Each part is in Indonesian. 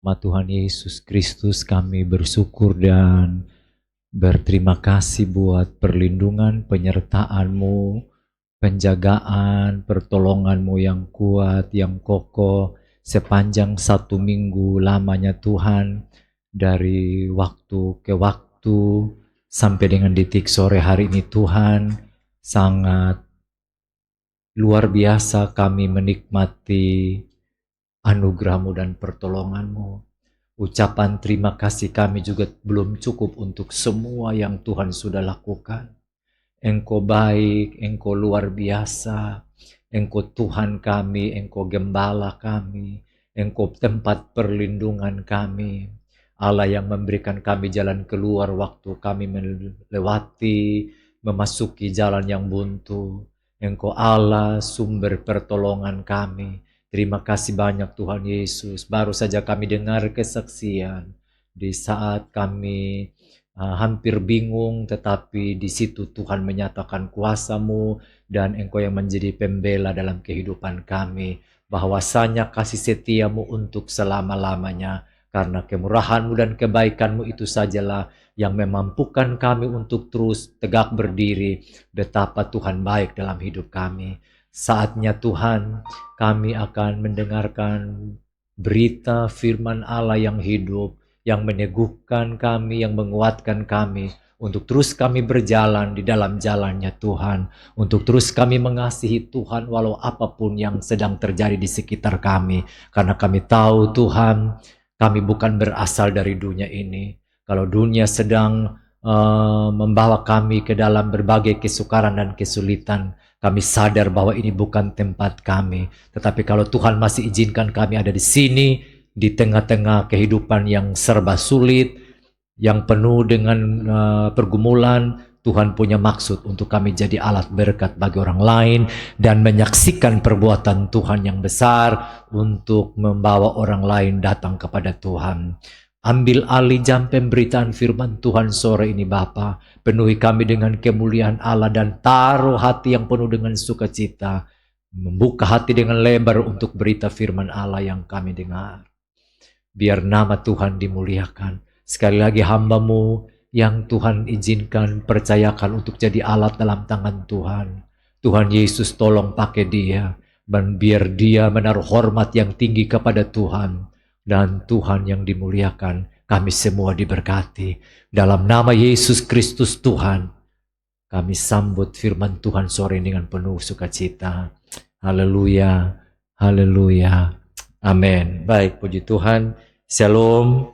nama Tuhan Yesus Kristus kami bersyukur dan berterima kasih buat perlindungan, penyertaan-Mu, penjagaan, pertolongan-Mu yang kuat, yang kokoh sepanjang 1 minggu lamanya Tuhan, dari waktu ke waktu sampai dengan detik sore hari ini Tuhan. Sangat luar biasa kami menikmati anugerah-Mu dan pertolongan-Mu. Ucapan terima kasih kami juga belum cukup untuk semua yang Tuhan sudah lakukan. Engkau baik, Engkau luar biasa, Engkau Tuhan kami, Engkau gembala kami, Engkau tempat perlindungan kami, Allah yang memberikan kami jalan keluar waktu kami melewati, memasuki jalan yang buntu. Engkau Allah sumber pertolongan kami. Terima kasih banyak Tuhan Yesus. Baru saja kami dengar kesaksian di saat kami hampir bingung, tetapi di situ Tuhan menyatakan kuasa-Mu dan Engkau yang menjadi pembela dalam kehidupan kami. Bahwasanya kasih setia-Mu untuk selama-lamanya. Karena kemurahan-Mu dan kebaikan-Mu itu sajalah yang memampukan kami untuk terus tegak berdiri. Betapa Tuhan baik dalam hidup kami. Saatnya Tuhan, kami akan mendengarkan berita firman Allah yang hidup, yang meneguhkan kami, yang menguatkan kami, untuk terus kami berjalan di dalam jalannya Tuhan, untuk terus kami mengasihi Tuhan walau apapun yang sedang terjadi di sekitar kami. Karena kami tahu Tuhan, kami bukan berasal dari dunia ini. Kalau dunia sedang membawa kami ke dalam berbagai kesukaran dan kesulitan, kami sadar bahwa ini bukan tempat kami. Tetapi kalau Tuhan masih izinkan kami ada di sini, di tengah-tengah kehidupan yang serba sulit, yang penuh dengan pergumulan, Tuhan punya maksud untuk kami jadi alat berkat bagi orang lain dan menyaksikan perbuatan Tuhan yang besar untuk membawa orang lain datang kepada Tuhan. Ambil alih jam pemberitaan firman Tuhan sore ini Bapa. Penuhi kami dengan kemuliaan Allah dan taruh hati yang penuh dengan sukacita. Membuka hati dengan lebar untuk berita firman Allah yang kami dengar. Biar nama Tuhan dimuliakan. Sekali lagi hamba-Mu yang Tuhan izinkan, percayakan untuk jadi alat dalam tangan Tuhan. Tuhan Yesus tolong pakai dia. Dan biar dia menaruh hormat yang tinggi kepada Tuhan. Dan Tuhan yang dimuliakan, kami semua diberkati. Dalam nama Yesus Kristus Tuhan, kami sambut firman Tuhan sore dengan penuh sukacita. Haleluya, haleluya, amin. Baik, puji Tuhan. Shalom,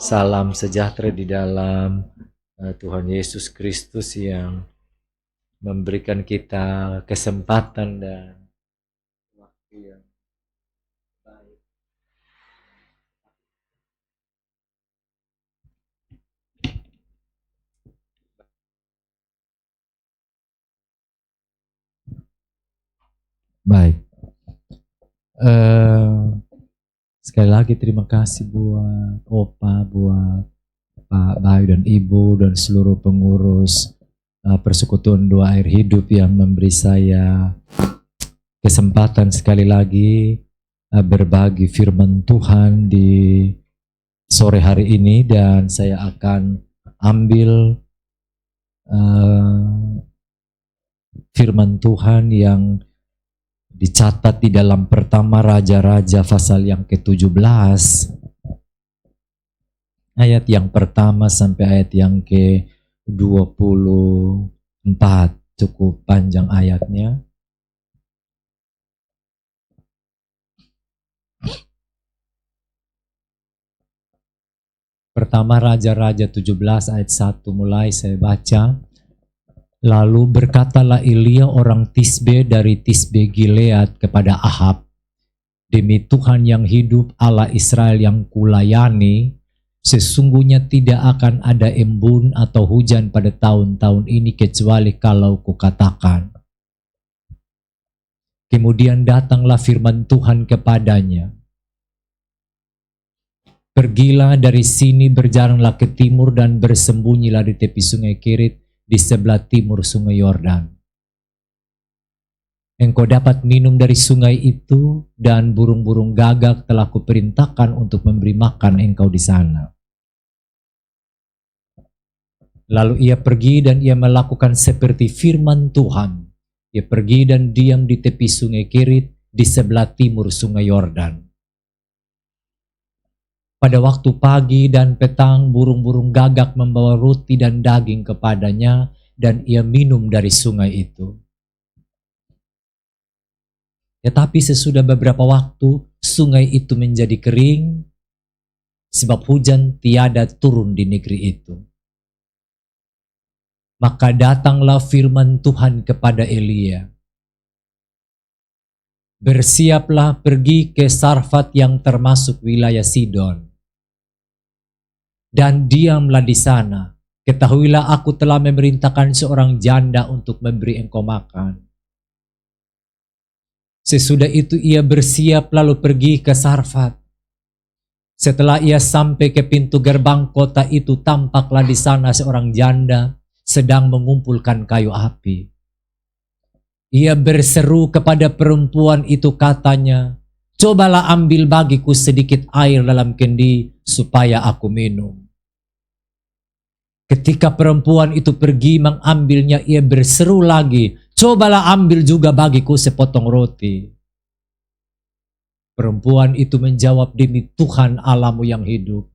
salam sejahtera di dalam Tuhan Yesus Kristus yang memberikan kita kesempatan dan waktu yang baik. Baik. Sekali lagi terima kasih buat Opa, buat Pak Bayu dan Ibu dan seluruh pengurus Persekutuan Doa Air Hidup yang memberi saya kesempatan sekali lagi berbagi firman Tuhan di sore hari ini, dan saya akan ambil firman Tuhan yang dicatat di dalam Pertama Raja-Raja pasal yang ke-17, ayat yang pertama sampai ayat yang ke-24. Cukup panjang ayatnya. Pertama Raja-Raja 17 ayat 1 mulai saya baca. Lalu berkatalah Elia orang Tisbe dari Tisbe Gilead kepada Ahab, demi Tuhan yang hidup, Allah Israel yang kulayani, sesungguhnya tidak akan ada embun atau hujan pada tahun-tahun ini kecuali kalau kukatakan. Kemudian datanglah firman Tuhan kepadanya. Pergilah dari sini, berjalanlah ke timur dan bersembunyilah di tepi sungai Kerit, di sebelah timur sungai Yordan. engkau dapat minum dari sungai itu, dan burung-burung gagak telah kuperintahkan untuk memberi makan engkau di sana. Lalu ia pergi dan ia melakukan seperti firman Tuhan. Ia pergi dan diam di tepi sungai Kerit di sebelah timur sungai Yordan. Pada waktu pagi dan petang, burung-burung gagak membawa roti dan daging kepadanya, dan ia minum dari sungai itu. Tetapi sesudah beberapa waktu, sungai itu menjadi kering, sebab hujan tiada turun di negeri itu. Maka datanglah firman Tuhan kepada Elia. Bersiaplah pergi ke Sarfat yang termasuk wilayah Sidon. Dan diamlah di sana. Ketahuilah aku telah memerintahkan seorang janda untuk memberi engkau makan. Sesudah itu ia bersiap lalu pergi ke Sarfat. Setelah ia sampai ke pintu gerbang kota itu, tampaklah di sana seorang janda sedang mengumpulkan kayu api. Ia berseru kepada perempuan itu, katanya, "Cobalah ambil bagiku sedikit air dalam kendi supaya aku minum." Ketika perempuan itu pergi mengambilnya, ia berseru lagi, "Cobalah ambil juga bagiku sepotong roti." Perempuan itu menjawab, "Demi Tuhan Allahmu yang hidup,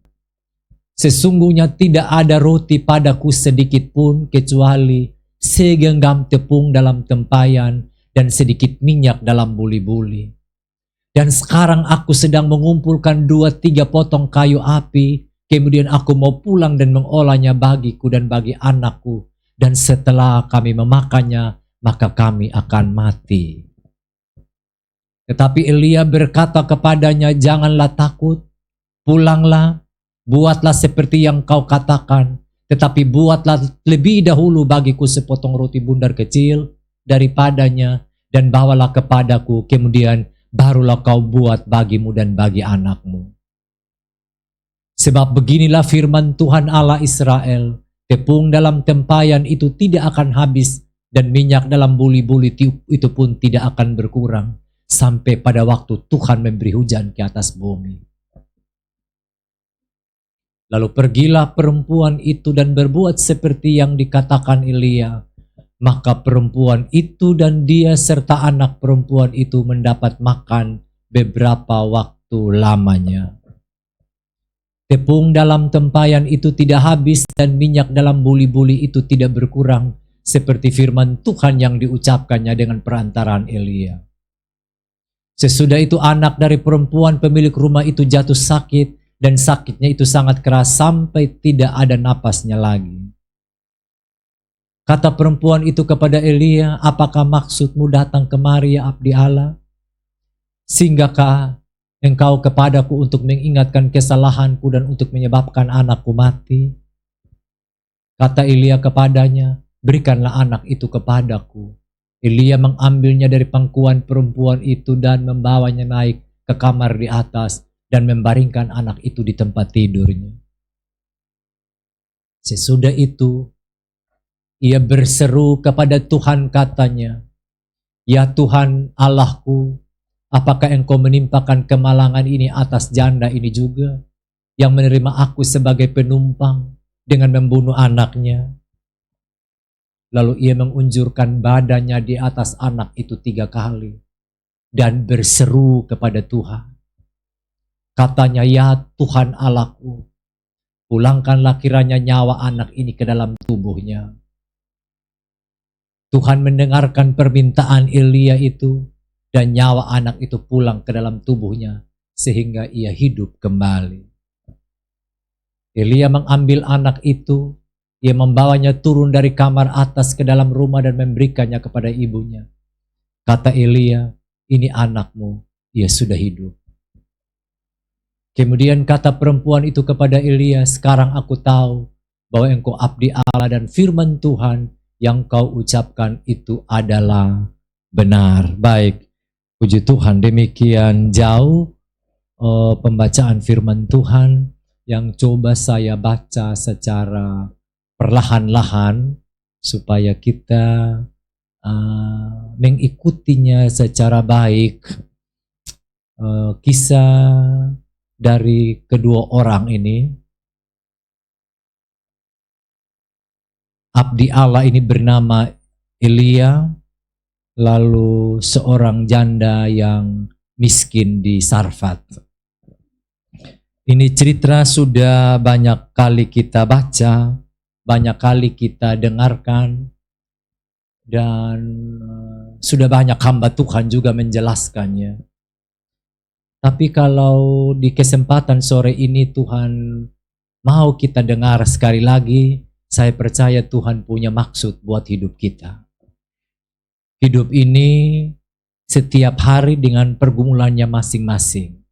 sesungguhnya tidak ada roti padaku sedikit pun kecuali segenggam tepung dalam tempayan dan sedikit minyak dalam buli-buli. Dan sekarang aku sedang mengumpulkan 2-3 potong kayu api, kemudian aku mau pulang dan mengolahnya bagiku dan bagi anakku, dan setelah kami memakannya, maka kami akan mati." Tetapi Elia berkata kepadanya, "Janganlah takut, pulanglah, buatlah seperti yang kau katakan, tetapi buatlah lebih dahulu bagiku sepotong roti bundar kecil daripadanya, dan bawalah kepadaku, kemudian barulah kau buat bagimu dan bagi anakmu. Sebab beginilah firman Tuhan Allah Israel, tepung dalam tempayan itu tidak akan habis, dan minyak dalam buli-buli itu pun tidak akan berkurang, sampai pada waktu Tuhan memberi hujan ke atas bumi." Lalu pergilah perempuan itu dan berbuat seperti yang dikatakan Elia. Maka perempuan itu dan dia serta anak perempuan itu mendapat makan beberapa waktu lamanya. Tepung dalam tempayan itu tidak habis dan minyak dalam buli-buli itu tidak berkurang, seperti firman Tuhan yang diucapkannya dengan perantaraan Elia. Sesudah itu anak dari perempuan pemilik rumah itu jatuh sakit, dan sakitnya itu sangat keras sampai tidak ada napasnya lagi. Kata perempuan itu kepada Elia, "Apakah maksudmu datang kemari, ya abdi Allah? Singgahkah engkau kepadaku untuk mengingatkan kesalahanku dan untuk menyebabkan anakku mati?" Kata Elia kepadanya, "Berikanlah anak itu kepadaku." Elia mengambilnya dari pangkuan perempuan itu dan membawanya naik ke kamar di atas dan membaringkan anak itu di tempat tidurnya. Sesudah itu, ia berseru kepada Tuhan, katanya, "Ya Tuhan Allahku, apakah engkau menimpakan kemalangan ini atas janda ini juga, yang menerima aku sebagai penumpang dengan membunuh anaknya?" Lalu ia mengunjurkan badannya di atas anak itu 3 kali dan berseru kepada Tuhan. Katanya, "Ya Tuhan Allahku, pulangkanlah kiranya nyawa anak ini ke dalam tubuhnya." Tuhan mendengarkan permintaan Elia itu, dan nyawa anak itu pulang ke dalam tubuhnya sehingga ia hidup kembali. Elia mengambil anak itu, ia membawanya turun dari kamar atas ke dalam rumah dan memberikannya kepada ibunya. Kata Elia, "Ini anakmu, ia sudah hidup." Kemudian kata perempuan itu kepada Elia, "Sekarang aku tahu bahwa engkau abdi Allah dan firman Tuhan yang kau ucapkan itu adalah benar." Baik, puji Tuhan, demikian jauh pembacaan firman Tuhan yang coba saya baca secara perlahan-lahan supaya kita mengikutinya secara baik. Kisah dari kedua orang ini, abdi Allah ini bernama Elia, lalu seorang janda yang miskin di Sarfat. Ini cerita sudah banyak kali kita baca, banyak kali kita dengarkan, dan sudah banyak hamba Tuhan juga menjelaskannya. Tapi kalau di kesempatan sore ini Tuhan mau kita dengar sekali lagi, saya percaya Tuhan punya maksud buat hidup kita. Hidup ini setiap hari dengan pergumulannya masing-masing.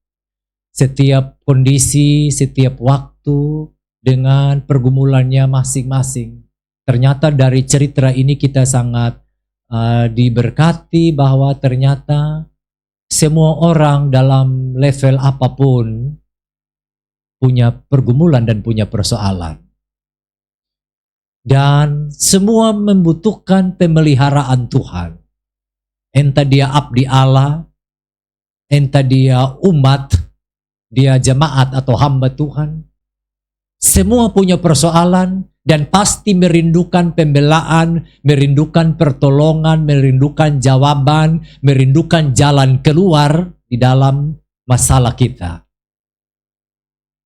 Setiap kondisi, setiap waktu dengan pergumulannya masing-masing. Ternyata dari cerita ini kita sangat diberkati bahwa ternyata semua orang dalam level apapun punya pergumulan dan punya persoalan. Dan semua membutuhkan pemeliharaan Tuhan. Entah dia abdi Allah, entah dia umat, dia jemaat atau hamba Tuhan. Semua punya persoalan dan pasti merindukan pembelaan, merindukan pertolongan, merindukan jawaban, merindukan jalan keluar di dalam masalah kita.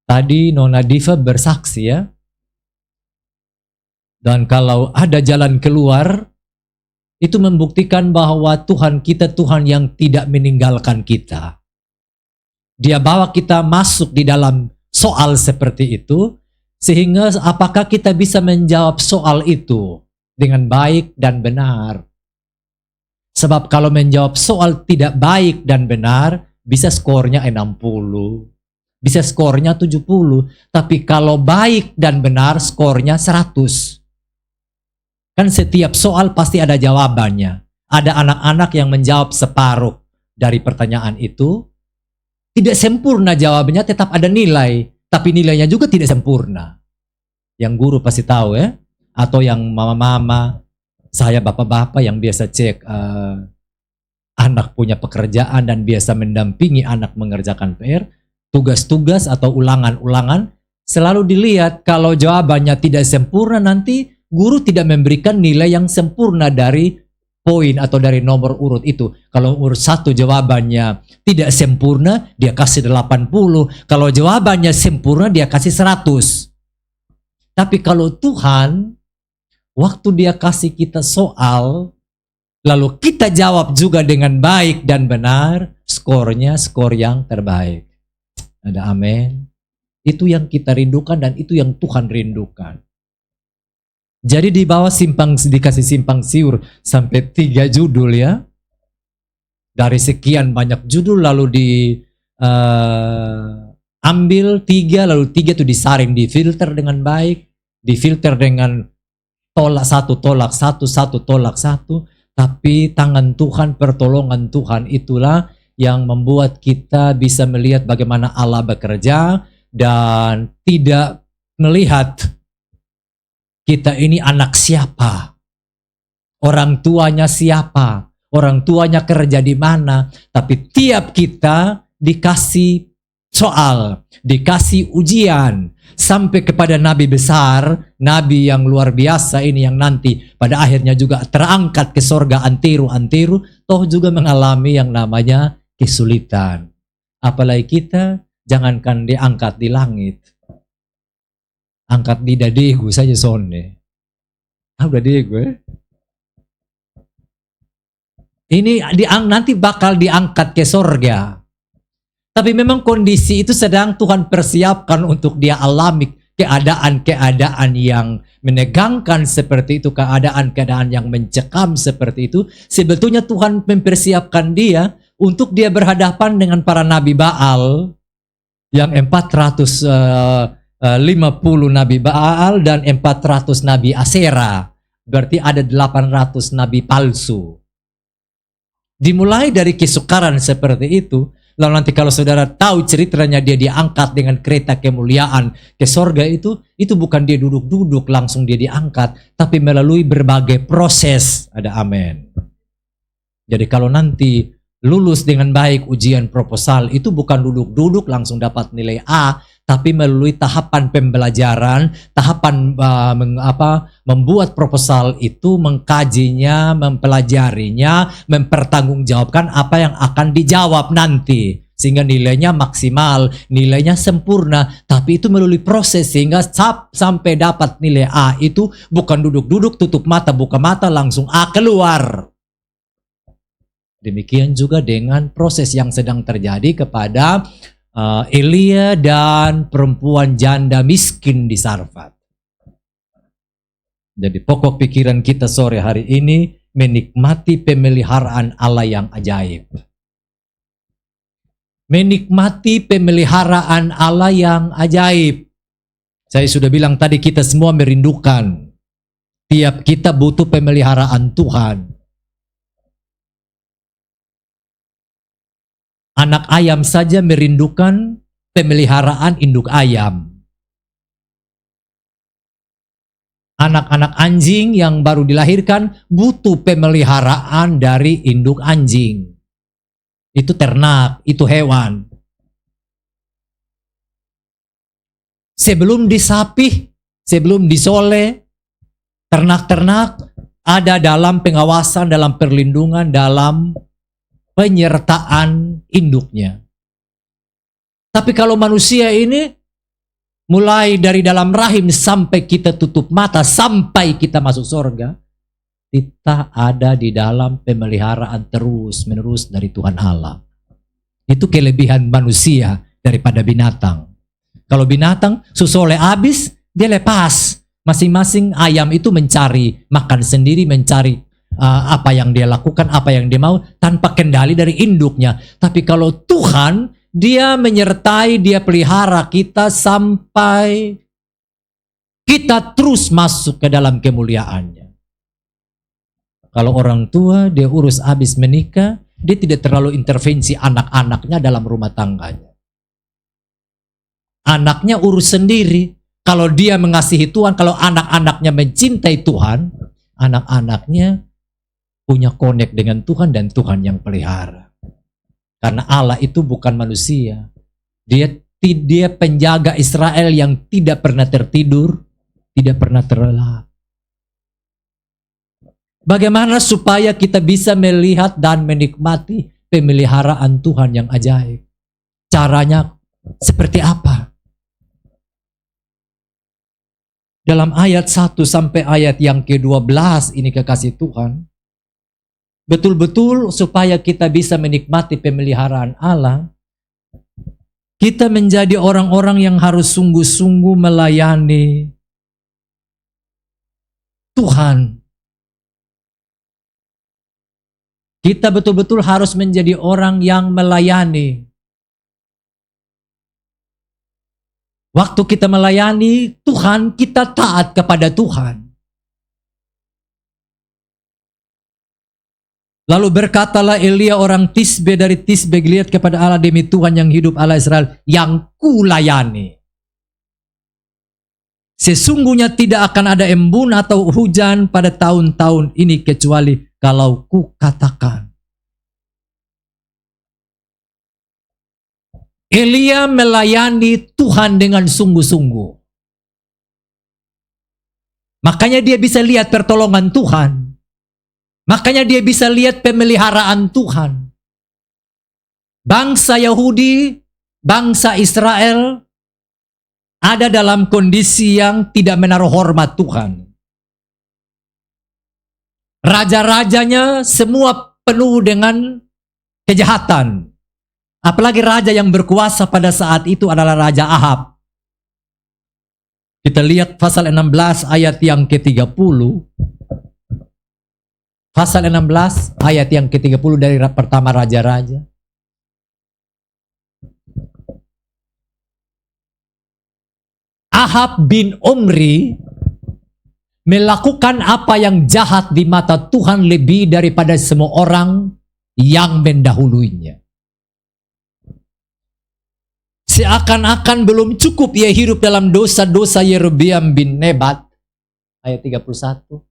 Tadi Nona Diva bersaksi ya. Dan kalau ada jalan keluar, itu membuktikan bahwa Tuhan kita Tuhan yang tidak meninggalkan kita. Dia bawa kita masuk di dalam soal seperti itu, sehingga apakah kita bisa menjawab soal itu dengan baik dan benar. Sebab kalau menjawab soal tidak baik dan benar, bisa skornya 60, bisa skornya 70, tapi kalau baik dan benar skornya 100. Kan setiap soal pasti ada jawabannya. Ada anak-anak yang menjawab separuh dari pertanyaan itu. Tidak sempurna jawabannya, tetap ada nilai. Tapi nilainya juga tidak sempurna. Yang guru pasti tahu ya. Atau yang mama-mama, saya bapak-bapak yang biasa cek anak punya pekerjaan dan biasa mendampingi anak mengerjakan PR. Tugas-tugas atau ulangan-ulangan. Selalu dilihat kalau jawabannya tidak sempurna nanti guru tidak memberikan nilai yang sempurna dari poin atau dari nomor urut itu. Kalau urut 1 jawabannya tidak sempurna, dia kasih 80. Kalau jawabannya sempurna, dia kasih 100. Tapi kalau Tuhan, waktu dia kasih kita soal, lalu kita jawab juga dengan baik dan benar, skornya skor yang terbaik. Ada amin. Itu yang kita rindukan dan itu yang Tuhan rindukan. Jadi di bawah dikasih simpang siur sampai 3 judul ya. Dari sekian banyak judul lalu diambil 3, lalu 3 itu disaring, difilter dengan baik, difilter dengan tolak 1, tolak 1, 1, tolak 1. Tapi tangan Tuhan, pertolongan Tuhan itulah yang membuat kita bisa melihat bagaimana Allah bekerja dan tidak melihat kita ini anak siapa, orang tuanya siapa, orang tuanya kerja di mana, tapi tiap kita dikasih soal, dikasih ujian, sampai kepada nabi besar, nabi yang luar biasa ini yang nanti pada akhirnya juga terangkat ke sorga antiru-antiru, toh juga mengalami yang namanya kesulitan. Apalagi kita, jangankan diangkat di langit, angkat di dadegu saja sonde. Udah dadegu ya. Ini nanti bakal diangkat ke sorga. Tapi memang kondisi itu sedang Tuhan persiapkan untuk dia alami keadaan-keadaan yang menegangkan seperti itu, keadaan-keadaan yang mencekam seperti itu. Sebetulnya Tuhan mempersiapkan dia untuk dia berhadapan dengan para nabi Baal yang 450 nabi Baal dan 400 nabi Asera. Berarti ada 800 nabi palsu. Dimulai dari kesukaran seperti itu, Lalu nanti kalau saudara tahu ceritanya dia diangkat dengan kereta kemuliaan ke sorga itu bukan dia duduk-duduk langsung dia diangkat, tapi melalui berbagai proses. Ada amin. Jadi kalau nanti lulus dengan baik ujian proposal itu bukan duduk-duduk langsung dapat nilai A, tapi melalui tahapan pembelajaran, tahapan membuat proposal itu, mengkajinya, mempelajarinya, mempertanggungjawabkan apa yang akan dijawab nanti. Sehingga nilainya maksimal, nilainya sempurna, tapi itu melalui proses sehingga sampai dapat nilai A itu bukan duduk-duduk, tutup mata, buka mata, langsung A keluar. Demikian juga dengan proses yang sedang terjadi kepada Elia dan perempuan janda miskin di Sarfat. Jadi pokok pikiran kita sore hari ini menikmati pemeliharaan Allah yang ajaib. Menikmati pemeliharaan Allah yang ajaib. Saya sudah bilang tadi kita semua merindukan. Tiap kita butuh pemeliharaan Tuhan. Anak ayam saja merindukan pemeliharaan induk ayam. Anak-anak anjing yang baru dilahirkan butuh pemeliharaan dari induk anjing. Itu ternak, itu hewan. Sebelum disapih, sebelum disole, ternak-ternak ada dalam pengawasan, dalam perlindungan, dalam penyertaan induknya. Tapi kalau manusia ini mulai dari dalam rahim sampai kita tutup mata, sampai kita masuk surga, kita ada di dalam pemeliharaan terus-menerus dari Tuhan Allah. Itu kelebihan manusia daripada binatang. Kalau binatang susole habis, dia lepas. Masing-masing ayam itu mencari, makan sendiri, mencari apa yang dia lakukan, apa yang dia mau, tanpa kendali dari induknya. Tapi kalau Tuhan, dia menyertai, dia pelihara kita sampai kita terus masuk ke dalam kemuliaannya. Kalau orang tua, dia urus habis menikah, dia tidak terlalu intervensi anak-anaknya dalam rumah tangganya. Anaknya urus sendiri. Kalau dia mengasihi Tuhan, kalau anak-anaknya mencintai Tuhan, anak-anaknya punya connect dengan Tuhan dan Tuhan yang pelihara. Karena Allah itu bukan manusia. Dia penjaga Israel yang tidak pernah tertidur, tidak pernah terlelap. Bagaimana supaya kita bisa melihat dan menikmati pemeliharaan Tuhan yang ajaib? Caranya seperti apa? Dalam ayat 1 sampai ayat yang ke-12 ini kekasih Tuhan, betul-betul supaya kita bisa menikmati pemeliharaan Allah, kita menjadi orang-orang yang harus sungguh-sungguh melayani Tuhan. Kita betul-betul harus menjadi orang yang melayani. Waktu kita melayani Tuhan, kita taat kepada Tuhan. Lalu berkatalah Elia orang Tisbe dari Tisbe Gilead kepada Allah, demi Tuhan yang hidup Allah Israel yang kulayani. Sesungguhnya tidak akan ada embun atau hujan pada tahun-tahun ini kecuali kalau ku katakan. Elia melayani Tuhan dengan sungguh-sungguh. Makanya dia bisa lihat pertolongan Tuhan. Makanya dia bisa lihat pemeliharaan Tuhan. Bangsa Yahudi, bangsa Israel ada dalam kondisi yang tidak menaruh hormat Tuhan. Raja-rajanya semua penuh dengan kejahatan. Apalagi raja yang berkuasa pada saat itu adalah Raja Ahab. Kita lihat pasal 16 ayat yang ke-30. Pasal 16 ayat yang ke-30 dari pertama Raja-Raja. Ahab bin Omri melakukan apa yang jahat di mata Tuhan lebih daripada semua orang yang mendahuluinya. Seakan-akan belum cukup ia hidup dalam dosa-dosa Yerobeam bin Nebat. Ayat 31.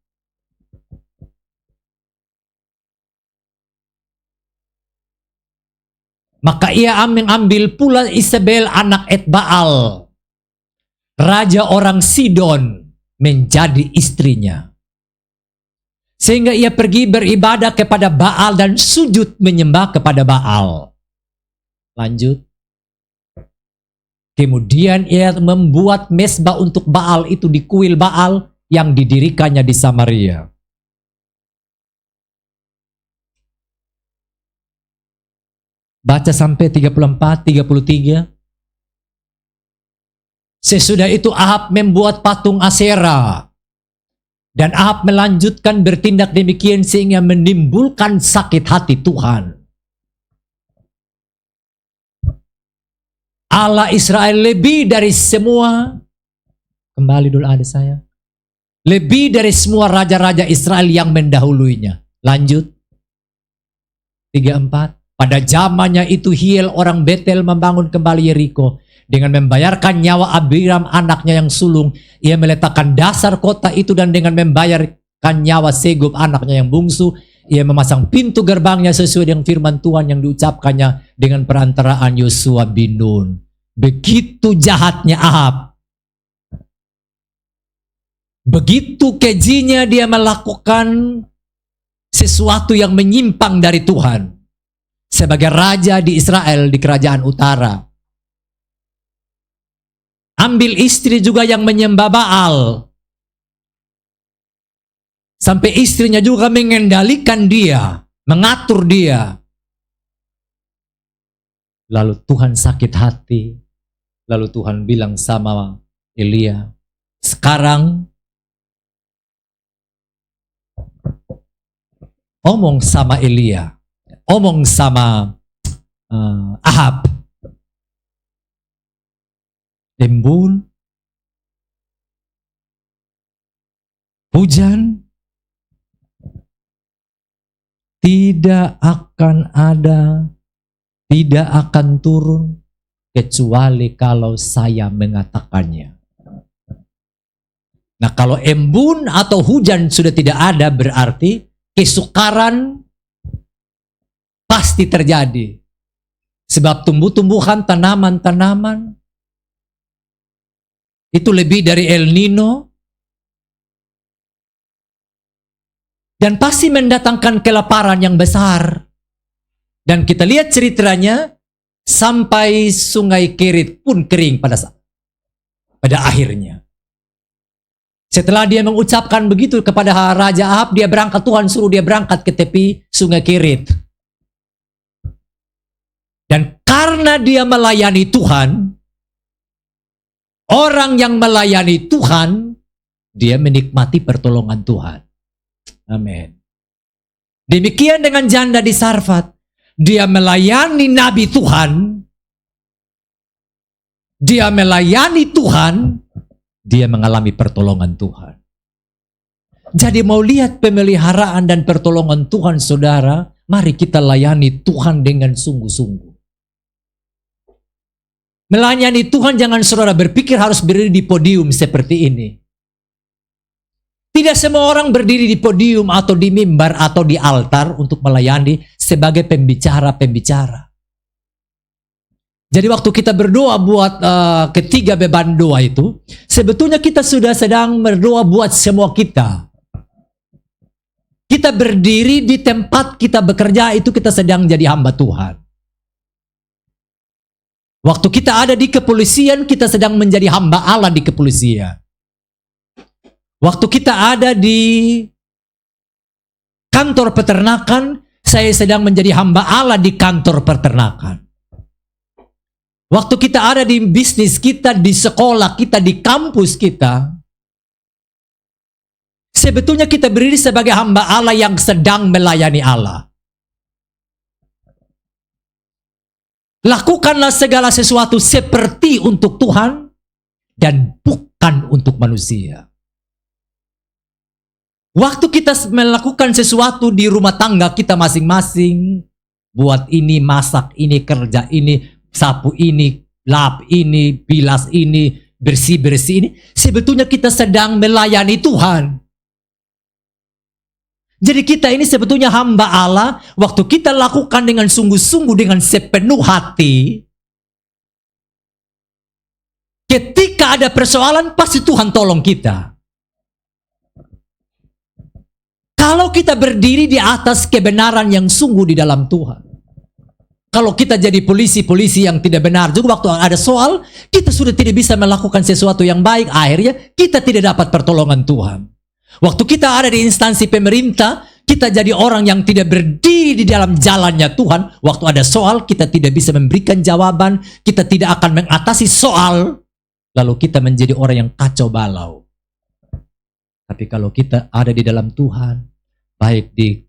Maka ia mengambil pula Isabel anak Etbaal, raja orang Sidon, menjadi istrinya. Sehingga ia pergi beribadah kepada Baal dan sujud menyembah kepada Baal. Lanjut. Kemudian ia membuat mesbah untuk Baal itu di kuil Baal yang didirikannya di Samaria. Baca sampai 34, 33. Sesudah itu Ahab membuat patung Aserah. Dan Ahab melanjutkan bertindak demikian sehingga menimbulkan sakit hati Tuhan. Allah Israel lebih dari semua, kembali dulu ada saya, lebih dari semua raja-raja Israel yang mendahuluinya. Lanjut. 34. Pada zamannya itu Hiel orang Betel membangun kembali Yeriko. Dengan membayarkan nyawa Abiram anaknya yang sulung, ia meletakkan dasar kota itu, dan dengan membayarkan nyawa Segub anaknya yang bungsu, ia memasang pintu gerbangnya sesuai dengan firman Tuhan yang diucapkannya dengan perantaraan Yosua bin Nun. Begitu jahatnya Ahab. Begitu kejinya dia melakukan sesuatu yang menyimpang dari Tuhan. Sebagai raja di Israel, di kerajaan utara. Ambil istri juga yang menyembah Baal. Sampai istrinya juga mengendalikan dia, mengatur dia. Lalu Tuhan sakit hati. Lalu Tuhan bilang sama Elia, sekarang omong sama Elia, omong sama Ahab. Embun, hujan, tidak akan ada, tidak akan turun, kecuali kalau saya mengatakannya. Nah, kalau embun atau hujan sudah tidak ada, berarti kesukaran pasti terjadi. Sebab tumbuh-tumbuhan, tanaman-tanaman, itu lebih dari El Nino. Dan pasti mendatangkan kelaparan yang besar. Dan kita lihat ceritanya, sampai sungai Kerit pun kering pada akhirnya. Setelah dia mengucapkan begitu kepada Raja Ahab, dia berangkat, Tuhan suruh dia berangkat ke tepi sungai Kerit. Dan karena dia melayani Tuhan, orang yang melayani Tuhan, dia menikmati pertolongan Tuhan. Amin. Demikian dengan janda di Sarfat. Dia melayani Nabi Tuhan. Dia melayani Tuhan. Dia mengalami pertolongan Tuhan. Jadi mau lihat pemeliharaan dan pertolongan Tuhan, saudara, mari kita layani Tuhan dengan sungguh-sungguh. Melayani Tuhan, jangan saudara berpikir harus berdiri di podium seperti ini. Tidak semua orang berdiri di podium atau di mimbar atau di altar untuk melayani sebagai pembicara-pembicara. Jadi waktu kita berdoa buat ketiga beban doa itu, sebetulnya kita sudah sedang berdoa buat semua kita. Kita berdiri di tempat kita bekerja itu, kita sedang jadi hamba Tuhan. Waktu kita ada di kepolisian, kita sedang menjadi hamba Allah di kepolisian. Waktu kita ada di kantor peternakan, saya sedang menjadi hamba Allah di kantor peternakan. Waktu kita ada di bisnis kita, di sekolah kita, di kampus kita, sebetulnya kita berdiri sebagai hamba Allah yang sedang melayani Allah. Lakukanlah segala sesuatu seperti untuk Tuhan dan bukan untuk manusia. Waktu kita melakukan sesuatu di rumah tangga kita masing-masing, buat ini, masak ini, kerja ini, sapu ini, lap ini, bilas ini, bersih-bersih ini. Sebetulnya kita sedang melayani Tuhan. Jadi kita ini sebetulnya hamba Allah. Waktu kita lakukan dengan sungguh-sungguh, dengan sepenuh hati, ketika ada persoalan, pasti Tuhan tolong kita. Kalau kita berdiri di atas kebenaran yang sungguh di dalam Tuhan. Kalau kita jadi polisi-polisi yang tidak benar, juga waktu ada soal, kita sudah tidak bisa melakukan sesuatu yang baik, akhirnya kita tidak dapat pertolongan Tuhan. Waktu kita ada di instansi pemerintah, kita jadi orang yang tidak berdiri di dalam jalannya Tuhan. Waktu ada soal, kita tidak bisa memberikan jawaban, kita tidak akan mengatasi soal, lalu kita menjadi orang yang kacau balau. Tapi kalau kita ada di dalam Tuhan, baik di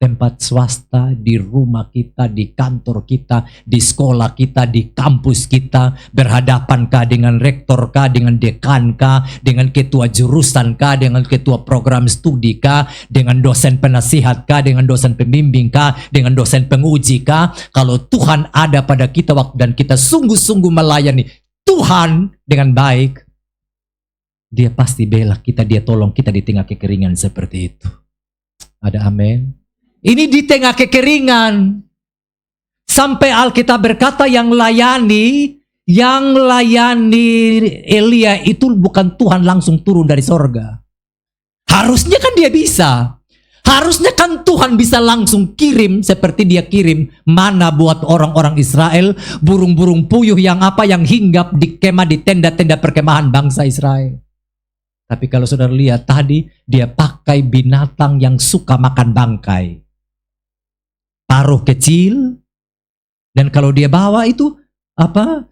tempat swasta, di rumah kita, di kantor kita, di sekolah kita, di kampus kita, berhadapankah dengan rektor kah, dengan dekan kah, dengan ketua jurusan kah, dengan ketua program studi kah, dengan dosen penasihat kah, dengan dosen pembimbing kah, dengan dosen penguji kah, kalau Tuhan ada pada kita waktu dan kita sungguh-sungguh melayani Tuhan dengan baik, Dia pasti bela kita, Dia tolong kita di tengah kekeringan seperti itu. Ada amin? Ini di tengah kekeringan. Sampai Alkitab berkata yang layani Elia itu bukan Tuhan langsung turun dari sorga. Harusnya kan dia bisa. Harusnya kan Tuhan bisa langsung kirim seperti dia kirim mana buat orang-orang Israel. Burung-burung puyuh yang hinggap di kemah, di tenda-tenda perkemahan bangsa Israel. Tapi kalau saudara lihat tadi, dia pakai binatang yang suka makan bangkai. Paruh kecil, dan kalau dia bawa itu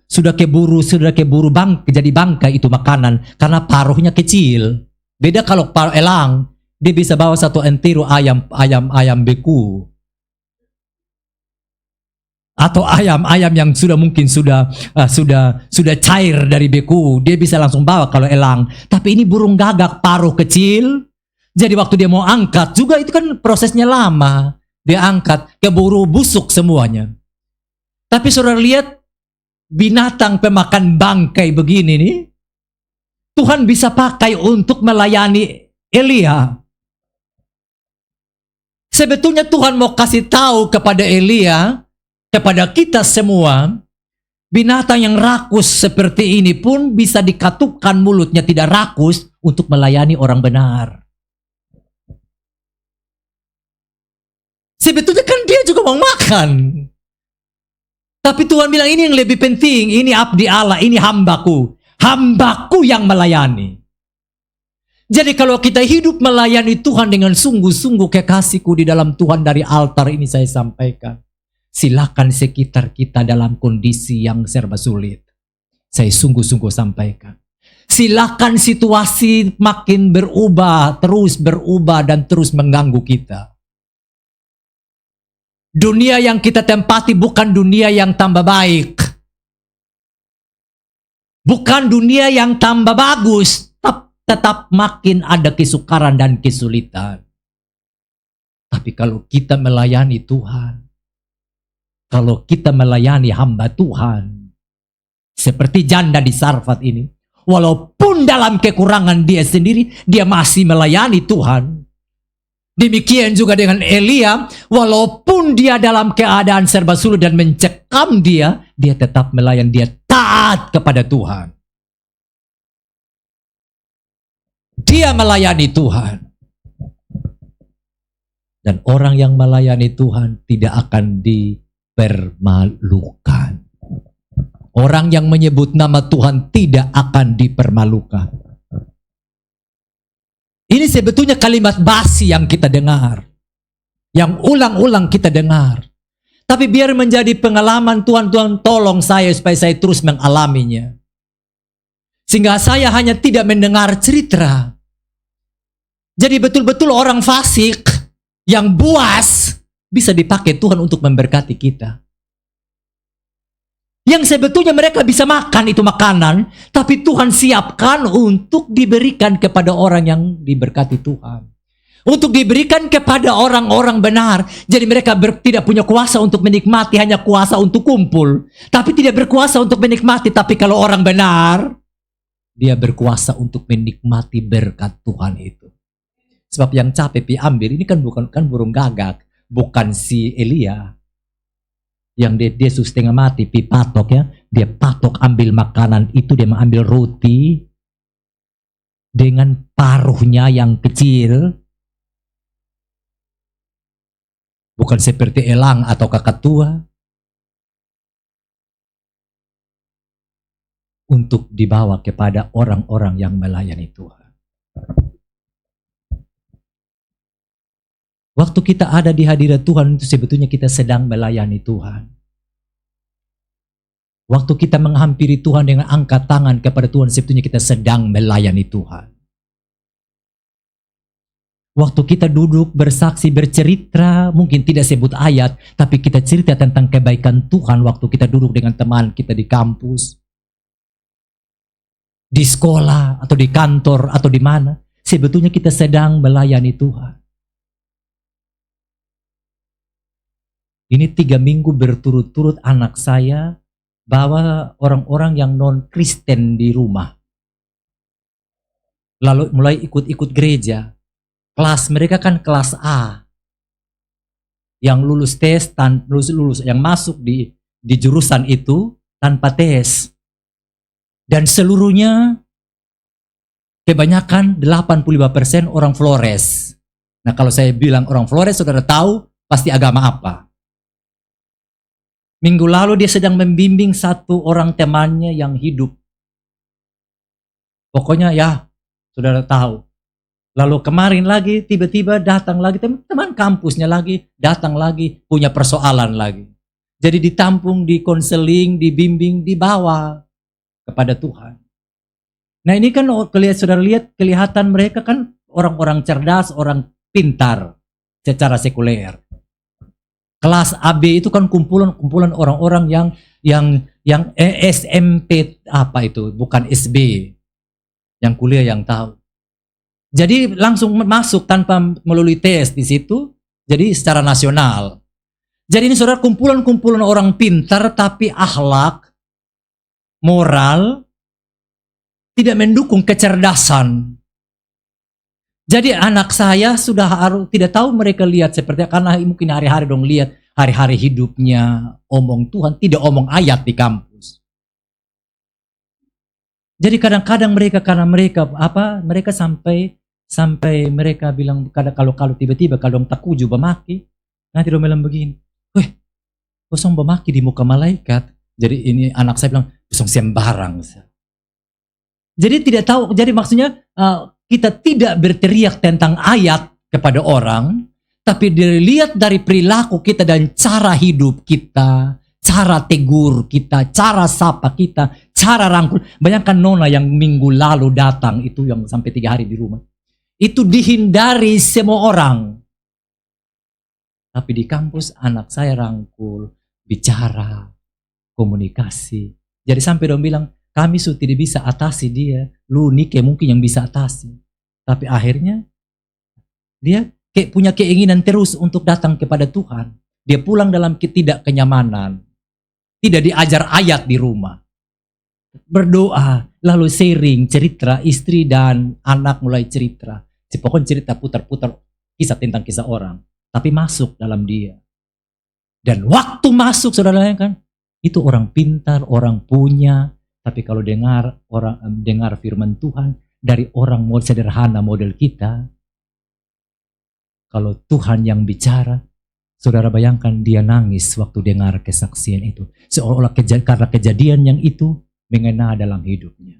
sudah keburu jadi bangkai itu makanan karena paruhnya kecil. Beda kalau paruh elang, dia bisa bawa satu entero ayam beku. Atau ayam yang mungkin sudah cair dari beku, dia bisa langsung bawa kalau elang. Tapi ini burung gagak paruh kecil, jadi waktu dia mau angkat juga itu kan prosesnya lama. Dia angkat, keburu busuk semuanya. Tapi saudara lihat binatang pemakan bangkai begini nih, Tuhan bisa pakai untuk melayani Elia. Sebetulnya Tuhan mau kasih tahu kepada Elia, kepada kita semua, binatang yang rakus seperti ini pun bisa dikatukan mulutnya tidak rakus untuk melayani orang benar. Sebetulnya kan dia juga mau makan. Tapi Tuhan bilang ini yang lebih penting, ini abdi Allah, ini hambaku. Hambaku yang melayani. Jadi kalau kita hidup melayani Tuhan dengan sungguh-sungguh kekasihku di dalam Tuhan dari altar ini saya sampaikan. Silakan sekitar kita dalam kondisi yang serba sulit. Saya sungguh-sungguh sampaikan. Silakan situasi makin berubah, terus berubah dan terus mengganggu kita. Dunia yang kita tempati bukan dunia yang tambah baik. Bukan dunia yang tambah bagus. Tetap makin ada kesukaran dan kesulitan. Tapi kalau kita melayani Tuhan, kalau kita melayani hamba Tuhan, seperti janda di Sarfat ini, walaupun dalam kekurangan dia sendiri, dia masih melayani Tuhan. Demikian juga dengan Elia, walaupun dia dalam keadaan serba sulit dan mencekam dia tetap melayani, dia taat kepada Tuhan. Dia melayani Tuhan. Dan orang yang melayani Tuhan tidak akan dipermalukan. Orang yang menyebut nama Tuhan tidak akan dipermalukan. Ini sebetulnya kalimat basi yang kita dengar. Yang ulang-ulang kita dengar. Tapi biar menjadi pengalaman Tuhan tolong saya supaya saya terus mengalaminya. Sehingga saya hanya tidak mendengar cerita. Jadi betul-betul orang fasik yang buas bisa dipakai Tuhan untuk memberkati kita. Yang sebetulnya mereka bisa makan itu makanan, tapi Tuhan siapkan untuk diberikan kepada orang yang diberkati Tuhan. Untuk diberikan kepada orang-orang benar. Jadi mereka tidak punya kuasa untuk menikmati, hanya kuasa untuk kumpul. Tapi tidak berkuasa untuk menikmati. Tapi kalau orang benar, dia berkuasa untuk menikmati berkat Tuhan itu. Sebab yang capek diambil ini kan bukan burung gagak, bukan si Elia. Yang dia setengah mati, patok ya. Dia patok ambil makanan itu, dia mengambil roti dengan paruhnya yang kecil. Bukan seperti elang atau kakatua. Untuk dibawa kepada orang-orang yang melayani Tuhan. Waktu kita ada di hadirat Tuhan itu sebetulnya kita sedang melayani Tuhan. Waktu kita menghampiri Tuhan dengan angkat tangan kepada Tuhan, sebetulnya kita sedang melayani Tuhan. Waktu kita duduk bersaksi, bercerita, mungkin tidak sebut ayat, tapi kita cerita tentang kebaikan Tuhan waktu kita duduk dengan teman kita di kampus, di sekolah, atau di kantor, atau di mana. Sebetulnya kita sedang melayani Tuhan. Ini 3 minggu berturut-turut anak saya bawa orang-orang yang non-Kristen di rumah. Lalu mulai ikut-ikut gereja. Kelas mereka kan kelas A. Yang lulus tes, lulus yang masuk di jurusan itu tanpa tes. Dan seluruhnya kebanyakan 85% orang Flores. Nah, kalau saya bilang orang Flores, saudara tahu pasti agama apa. Minggu lalu dia sedang membimbing satu orang temannya yang hidup. Pokoknya ya, saudara tahu. Lalu kemarin lagi, tiba-tiba datang lagi, teman kampusnya lagi, datang lagi, punya persoalan lagi. Jadi ditampung, dikonseling, dibimbing, dibawa kepada Tuhan. Nah ini kan saudara lihat, kelihatan mereka kan orang-orang cerdas, orang pintar secara sekuler. Kelas AB itu kan kumpulan orang-orang yang SMP apa itu, bukan SB. Yang kuliah yang tahu. Jadi langsung masuk tanpa melalui tes di situ. Jadi secara nasional. Jadi ini saudara kumpulan orang pintar tapi akhlak, moral tidak mendukung kecerdasan. Jadi anak saya sudah tidak tahu mereka lihat seperti karena mungkin hari-hari dong lihat hari-hari hidupnya omong Tuhan, tidak omong ayat di kampus. Jadi kadang-kadang mereka sampai mereka bilang kalau tiba-tiba kalau takuju bemaki, nanti dong bilang begini, weh, kosong bemaki di muka malaikat. Jadi ini anak saya bilang kosong sembarang. Jadi tidak tahu, jadi maksudnya kita tidak berteriak tentang ayat kepada orang, tapi dilihat dari perilaku kita dan cara hidup kita, cara tegur kita, cara sapa kita, cara rangkul. Bayangkan Nona yang minggu lalu datang, itu yang sampai 3 hari di rumah. Itu dihindari semua orang. Tapi di kampus anak saya rangkul, bicara, komunikasi. Jadi sampai dong bilang, kami sudah tidak bisa atasi dia. Lu Nike mungkin yang bisa atasi. Tapi akhirnya dia punya keinginan terus untuk datang kepada Tuhan. Dia pulang dalam ketidakkenyamanan. Tidak diajar ayat di rumah. Berdoa, lalu sharing, cerita, istri dan anak mulai cerita. Pokoknya cerita putar-putar kisah tentang kisah orang. Tapi masuk dalam dia. Dan waktu masuk, saudara kan, itu orang pintar, orang punya. Tapi kalau dengar firman Tuhan dari orang sederhana model kita, kalau Tuhan yang bicara, saudara bayangkan dia nangis waktu dengar kesaksian itu. Seolah-olah karena kejadian yang itu mengena dalam hidupnya.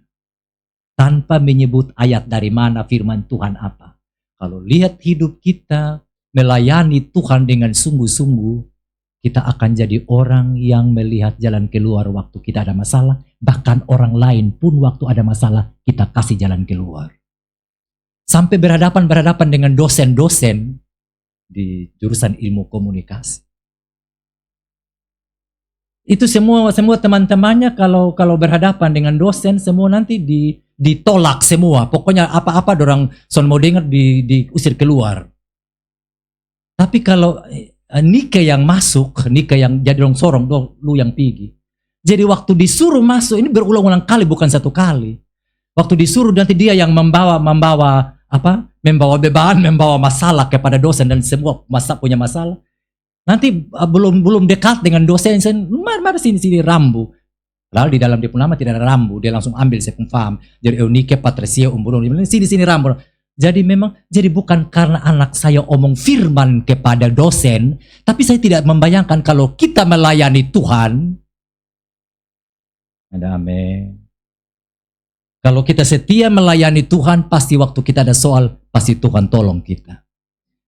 Tanpa menyebut ayat dari mana firman Tuhan apa. Kalau lihat hidup kita melayani Tuhan dengan sungguh-sungguh, kita akan jadi orang yang melihat jalan keluar waktu kita ada masalah. Bahkan orang lain pun waktu ada masalah, kita kasih jalan keluar. Sampai berhadapan dengan dosen-dosen di jurusan ilmu komunikasi. Itu semua teman-temannya kalau berhadapan dengan dosen, semua nanti ditolak semua. Pokoknya apa-apa dorang son mau dengar diusir keluar. Tapi kalau Nike yang masuk, Nike yang jadi dong sorong, lu yang pergi. Jadi waktu disuruh masuk, ini berulang-ulang kali, bukan satu kali. Waktu disuruh nanti dia yang membawa beban, membawa masalah kepada dosen dan semua punya masalah. Nanti belum dekat dengan dosen, mari sini rambu. Lalu di dalam dia pun nama tidak ada rambu, dia langsung ambil saya pun paham. Jadi Eunike, Patricia, Umbulon, sini rambu. Jadi memang, jadi bukan karena anak saya omong firman kepada dosen, tapi saya tidak membayangkan kalau kita melayani Tuhan. Ada amin. Kalau kita setia melayani Tuhan, pasti waktu kita ada soal, pasti Tuhan tolong kita.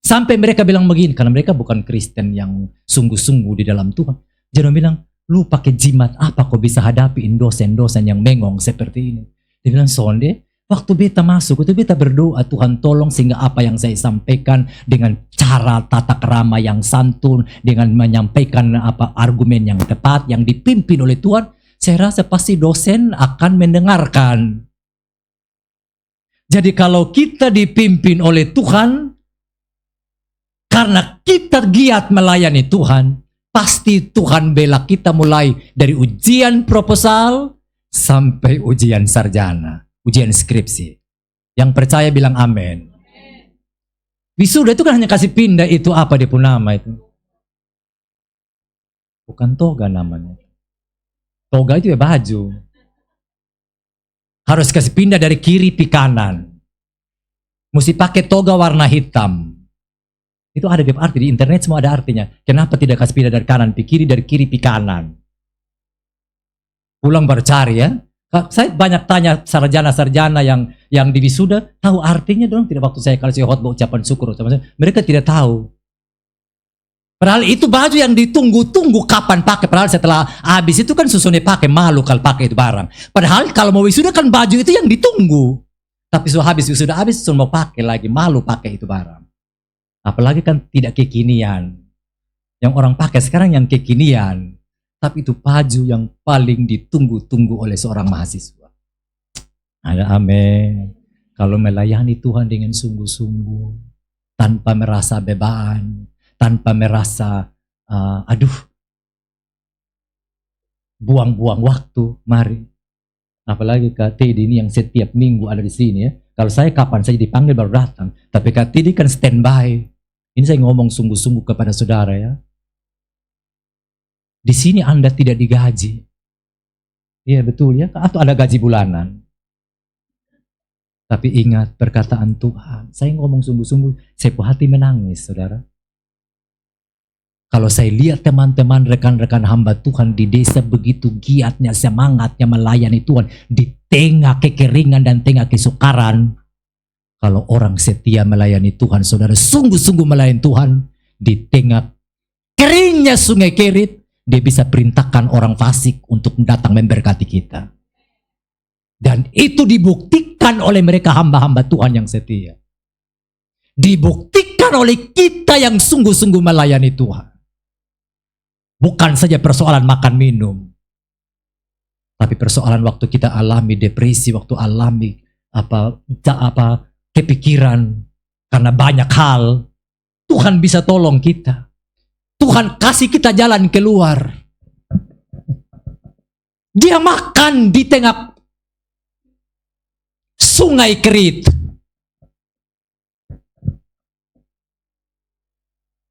Sampai mereka bilang begini, karena mereka bukan Kristen yang sungguh-sungguh di dalam Tuhan. Jadi bilang, lu pakai jimat apa kau bisa hadapiin dosen-dosen yang mengong seperti ini? Dia bilang, sonde, waktu beta masuk, itu beta berdoa, Tuhan tolong sehingga apa yang saya sampaikan dengan cara tata krama yang santun, dengan menyampaikan argumen yang tepat, yang dipimpin oleh Tuhan, saya rasa pasti dosen akan mendengarkan. Jadi kalau kita dipimpin oleh Tuhan, karena kita giat melayani Tuhan, pasti Tuhan bela kita mulai dari ujian proposal sampai ujian sarjana, ujian skripsi. Yang percaya bilang amin. Wisuda itu kan hanya kasih pindah itu apa dia pun nama itu. Bukan toga namanya. Toga itu ya baju. Harus kasih pindah dari kiri ke kanan. Mesti pakai toga warna hitam. Itu ada arti di internet, semua ada artinya. Kenapa tidak kasih pindah dari kanan ke kiri, dari kiri ke kanan? Pulang bercari ya. Saya banyak tanya sarjana-sarjana yang di wisuda, tahu artinya dong? Tidak waktu saya kasih khotbah ucapan syukur sama saya, mereka tidak tahu. Padahal itu baju yang ditunggu-tunggu kapan pakai. Padahal setelah habis itu kan susunnya pakai, malu kalau pakai itu barang. Padahal kalau mau wisuda kan baju itu yang ditunggu. Tapi sudah habis wisuda habis sudah mau pakai lagi, malu pakai itu barang. Apalagi kan tidak kekinian. Yang orang pakai sekarang yang kekinian. Tapi itu baju yang paling ditunggu-tunggu oleh seorang mahasiswa. Ada amin. Kalau melayani Tuhan dengan sungguh-sungguh, tanpa merasa beban, tanpa merasa, buang-buang waktu, mari. Apalagi Kak Teddy ini yang setiap minggu ada di sini ya. Kalau saya kapan saja dipanggil baru datang. Tapi Kak Teddy kan standby. Ini saya ngomong sungguh-sungguh kepada saudara ya. Di sini Anda tidak digaji. Iya betul ya. Atau ada gaji bulanan. Tapi ingat perkataan Tuhan. Saya ngomong sungguh-sungguh. Saya pun hati menangis saudara. Kalau saya lihat teman-teman rekan-rekan hamba Tuhan di desa begitu giatnya, semangatnya melayani Tuhan di tengah kekeringan dan tengah kesukaran. Kalau orang setia melayani Tuhan, saudara sungguh-sungguh melayani Tuhan di tengah keringnya sungai Kerit, dia bisa perintahkan orang fasik untuk datang memberkati kita. Dan itu dibuktikan oleh mereka hamba-hamba Tuhan yang setia. Dibuktikan oleh kita yang sungguh-sungguh melayani Tuhan. Bukan saja persoalan makan minum. Tapi persoalan waktu kita alami depresi, waktu alami kepikiran karena banyak hal, Tuhan bisa tolong kita. Tuhan kasih kita jalan keluar. Dia makan di tengah sungai Kerit.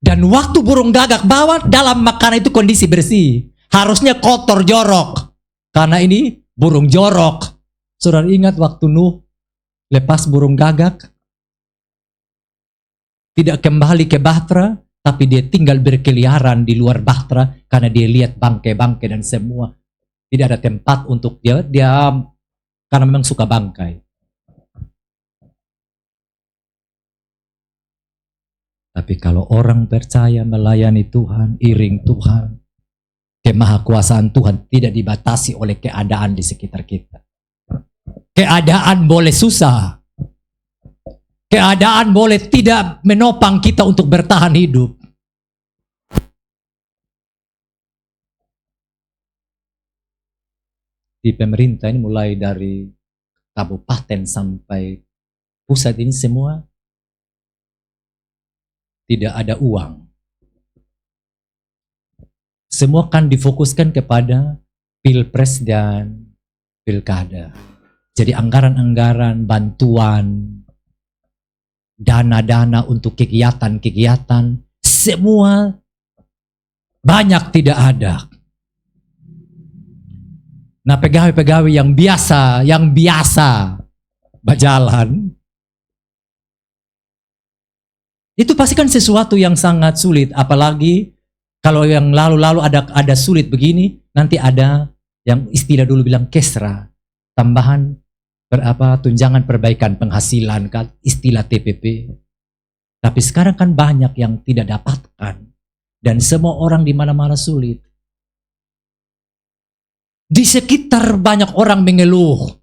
Dan waktu burung gagak bawa, dalam makanan itu kondisi bersih. Harusnya kotor jorok. Karena ini burung jorok. Saudara ingat waktu Nuh lepas burung gagak? Tidak kembali ke Bahtera, tapi dia tinggal berkeliaran di luar Bahtera. Karena dia lihat bangkai-bangkai dan semua. Tidak ada tempat untuk dia karena memang suka bangkai. Tapi kalau orang percaya melayani Tuhan, iring Tuhan, kemahakuasaan Tuhan tidak dibatasi oleh keadaan di sekitar kita. Keadaan boleh susah. Keadaan boleh tidak menopang kita untuk bertahan hidup. Di pemerintah ini mulai dari kabupaten sampai pusat ini semua tidak ada uang. Semua kan difokuskan kepada pilpres dan pilkada. Jadi anggaran-anggaran, bantuan, dana-dana untuk kegiatan-kegiatan, semua banyak tidak ada. Nah, pegawai-pegawai yang biasa berjalan, itu pasti kan sesuatu yang sangat sulit. Apalagi kalau yang lalu-lalu ada sulit begini, nanti ada yang istilah dulu bilang kesra, tambahan tunjangan perbaikan penghasilan, kan istilah TPP. Tapi sekarang kan banyak yang tidak dapatkan, dan semua orang di mana-mana sulit. Di sekitar banyak orang mengeluh.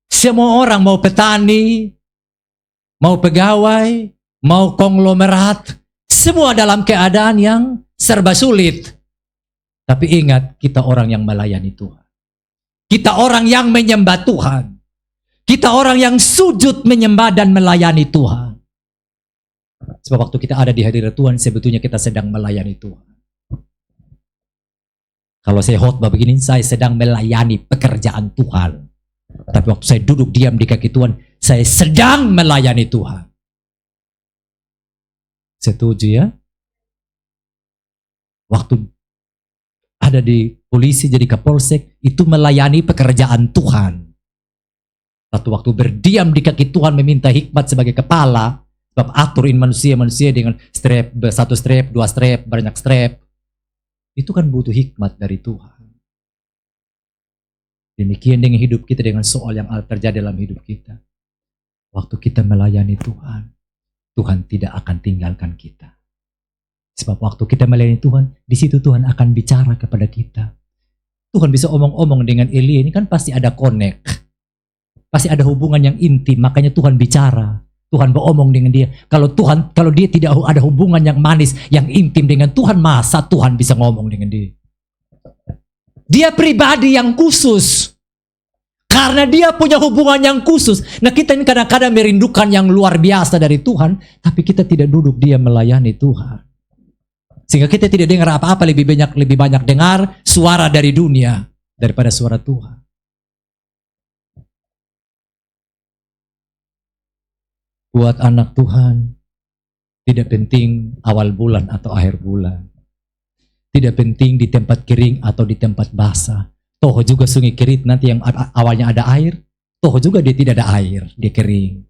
Semua orang mau petani, mau pegawai, mau konglomerat, semua dalam keadaan yang serba sulit. Tapi ingat, kita orang yang melayani Tuhan. Kita orang yang menyembah Tuhan. Kita orang yang sujud menyembah dan melayani Tuhan. Sebab waktu kita ada di hadirat Tuhan, sebetulnya kita sedang melayani Tuhan. Kalau saya khotbah begini, saya sedang melayani pekerjaan Tuhan. Tapi waktu saya duduk diam di kaki Tuhan, saya sedang melayani Tuhan. Setuju ya? Waktu ada di polisi jadi kapolsek, itu melayani pekerjaan Tuhan. Satu waktu berdiam di kaki Tuhan meminta hikmat sebagai kepala, sebab aturin manusia dengan strap, satu strap, dua strap, banyak strap. Itu kan butuh hikmat dari Tuhan. Demikian dengan hidup kita, dengan soal yang terjadi dalam hidup kita. Waktu kita melayani Tuhan, Tuhan tidak akan tinggalkan kita. Sebab waktu kita melayani Tuhan, di situ Tuhan akan bicara kepada kita. Tuhan bisa omong-omong dengan Elia, ini kan pasti ada connect. Pasti ada hubungan yang intim, makanya Tuhan bicara. Tuhan beromong dengan dia. Kalau dia tidak ada hubungan yang manis, yang intim dengan Tuhan, masa Tuhan bisa ngomong dengan dia? Dia pribadi yang khusus. Karena dia punya hubungan yang khusus. Nah, kita ini kadang-kadang merindukan yang luar biasa dari Tuhan, tapi kita tidak duduk dia melayani Tuhan. Sehingga kita tidak dengar apa-apa, lebih banyak dengar suara dari dunia daripada suara Tuhan. Buat anak Tuhan, tidak penting awal bulan atau akhir bulan. Tidak penting di tempat kering atau di tempat basah. Toh juga sungai Kerit nanti yang awalnya ada air, toh juga dia tidak ada air, dia kering.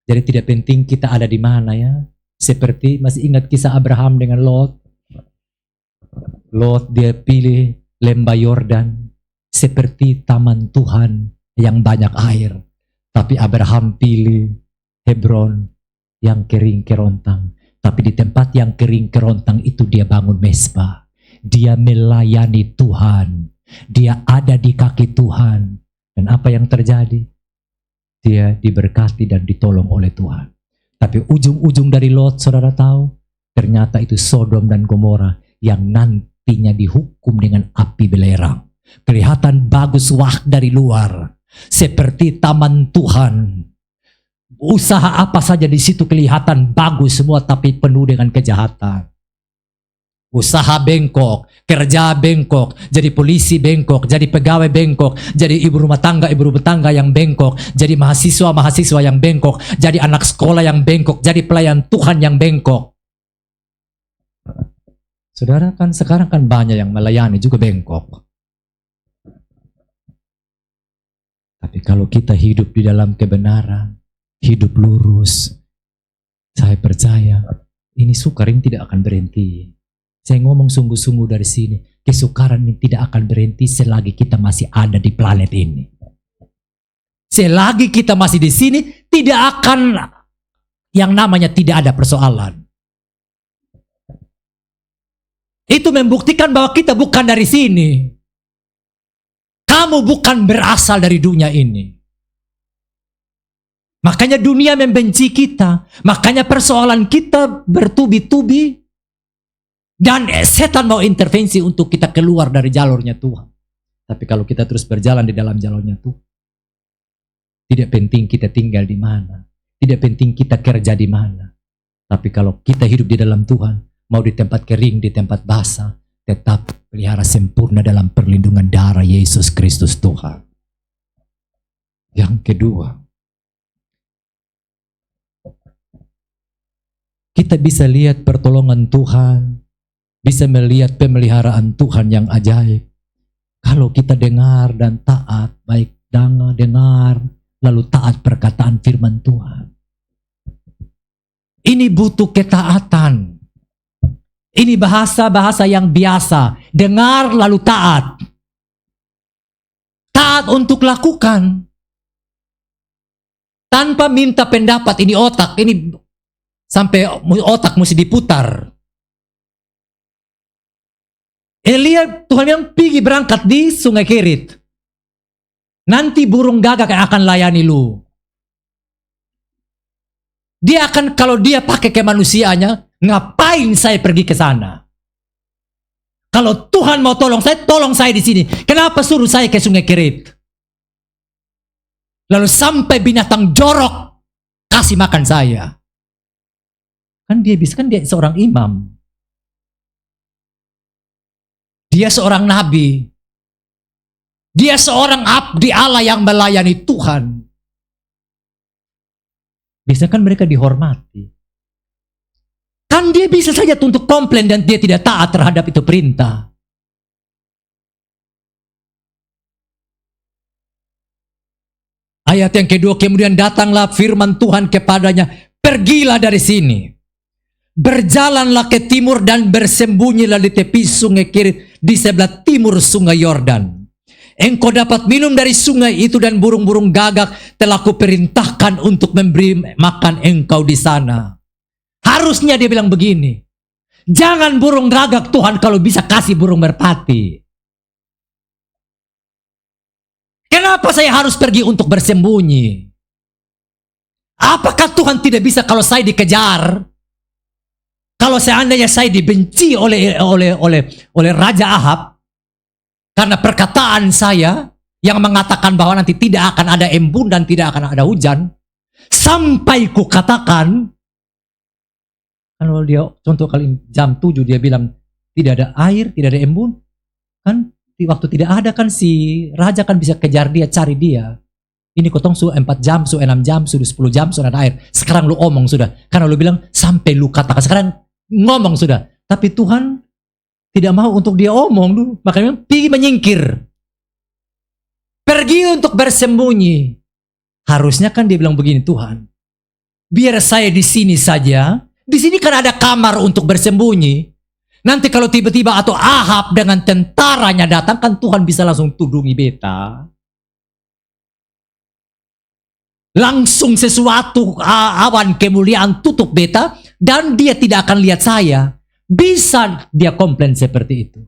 Jadi tidak penting kita ada di mana ya. Seperti masih ingat kisah Abraham dengan Lot. Lot dia pilih lembah Yordan seperti taman Tuhan yang banyak air. Tapi Abraham pilih Hebron yang kering kerontang. Tapi di tempat yang kering kerontang itu dia bangun mezbah. Dia melayani Tuhan. Dia ada di kaki Tuhan. Dan apa yang terjadi? Dia diberkati dan ditolong oleh Tuhan. Tapi ujung-ujung dari Lot, saudara tahu? Ternyata itu Sodom dan Gomora yang nantinya dihukum dengan api belerang. Kelihatan bagus wah dari luar. Seperti taman Tuhan. Usaha apa saja di situ kelihatan bagus semua, tapi penuh dengan kejahatan. Usaha bengkok, kerja bengkok, jadi polisi bengkok, jadi pegawai bengkok, jadi ibu rumah tangga yang bengkok, jadi mahasiswa yang bengkok, jadi anak sekolah yang bengkok, jadi pelayan Tuhan yang bengkok. Saudara kan sekarang kan banyak yang melayani juga bengkok. Tapi kalau kita hidup di dalam kebenaran, hidup lurus, saya percaya ini sukar ini tidak akan berhenti. Saya ngomong sungguh-sungguh dari sini, kesukaran ini tidak akan berhenti selagi kita masih ada di planet ini. Selagi kita masih di sini, tidak akan yang namanya tidak ada persoalan. Itu membuktikan bahwa kita bukan dari sini. Kamu bukan berasal dari dunia ini. Makanya dunia membenci kita. Makanya persoalan kita bertubi-tubi. Dan setan mau intervensi untuk kita keluar dari jalurnya Tuhan. Tapi kalau kita terus berjalan di dalam jalurnya Tuhan, tidak penting kita tinggal di mana. Tidak penting kita kerja di mana. Tapi kalau kita hidup di dalam Tuhan, mau di tempat kering, di tempat basah, tetap pelihara sempurna dalam perlindungan darah Yesus Kristus Tuhan. Yang kedua, kita bisa lihat pertolongan Tuhan, bisa melihat pemeliharaan Tuhan yang ajaib. Kalau kita dengar dan taat, baik dengar, lalu taat perkataan firman Tuhan. Ini butuh ketaatan. Ini bahasa-bahasa yang biasa. Dengar lalu taat. Taat untuk lakukan. Tanpa minta pendapat, ini otak, ini sampai otak mesti diputar. Elia, Tuhan bilang, pergi berangkat di Sungai Kerit. Nanti burung gagak yang akan layani lu. Dia akan, kalau dia pakai kemanusiaannya, ngapain saya pergi ke sana? Kalau Tuhan mau tolong saya di sini. Kenapa suruh saya ke Sungai Kerit? Lalu sampai binatang jorok kasih makan saya. Kan dia seorang imam. Dia seorang nabi. Dia seorang abdi Allah yang melayani Tuhan. Biasanya kan mereka dihormati. Kan dia bisa saja untuk komplain dan dia tidak taat terhadap itu perintah. Ayat yang kedua, kemudian datanglah firman Tuhan kepadanya, pergilah dari sini. Berjalanlah ke timur dan bersembunyilah di tepi Sungai Kerit di sebelah timur Sungai Yordan. Engkau dapat minum dari sungai itu dan burung-burung gagak telah kuperintahkan untuk memberi makan engkau di sana. Harusnya dia bilang begini, jangan burung gagak Tuhan, kalau bisa kasih burung merpati. Kenapa saya harus pergi untuk bersembunyi? Apakah Tuhan tidak bisa kalau saya dikejar? Kalau seandainya saya dibenci oleh Raja Ahab, karena perkataan saya yang mengatakan bahwa nanti tidak akan ada embun dan tidak akan ada hujan. Sampai ku katakan, kalau dia contoh kali jam 7 dia bilang tidak ada air, tidak ada embun. Kan di waktu tidak ada kan si raja kan bisa kejar dia, cari dia. Ini kotong su 4 jam, su 6 jam, sudah 10 jam, sudah ada air. Sekarang lu omong sudah. Karena lu bilang sampai lu katakan, sekarang ngomong sudah. Tapi Tuhan tidak mau untuk dia omong dulu. Makanya pergi menyingkir. Pergi untuk bersembunyi. Harusnya kan dia bilang begini, Tuhan, biar saya di sini saja. Di sini kan ada kamar untuk bersembunyi. Nanti kalau tiba-tiba atau Ahab dengan tentaranya datang, kan Tuhan bisa langsung tudungi beta. Langsung sesuatu awan kemuliaan tutup beta dan dia tidak akan lihat saya. Bisa dia komplain seperti itu.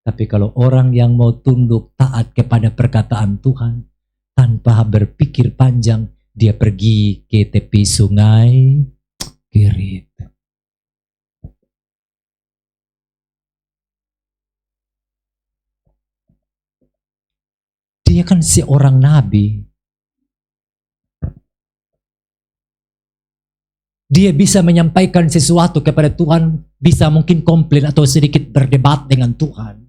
Tapi kalau orang yang mau tunduk taat kepada perkataan Tuhan, tanpa berpikir panjang, dia pergi ke tepi Sungai Kerit. Dia kan seorang nabi. Dia bisa menyampaikan sesuatu kepada Tuhan, bisa mungkin komplain atau sedikit berdebat dengan Tuhan.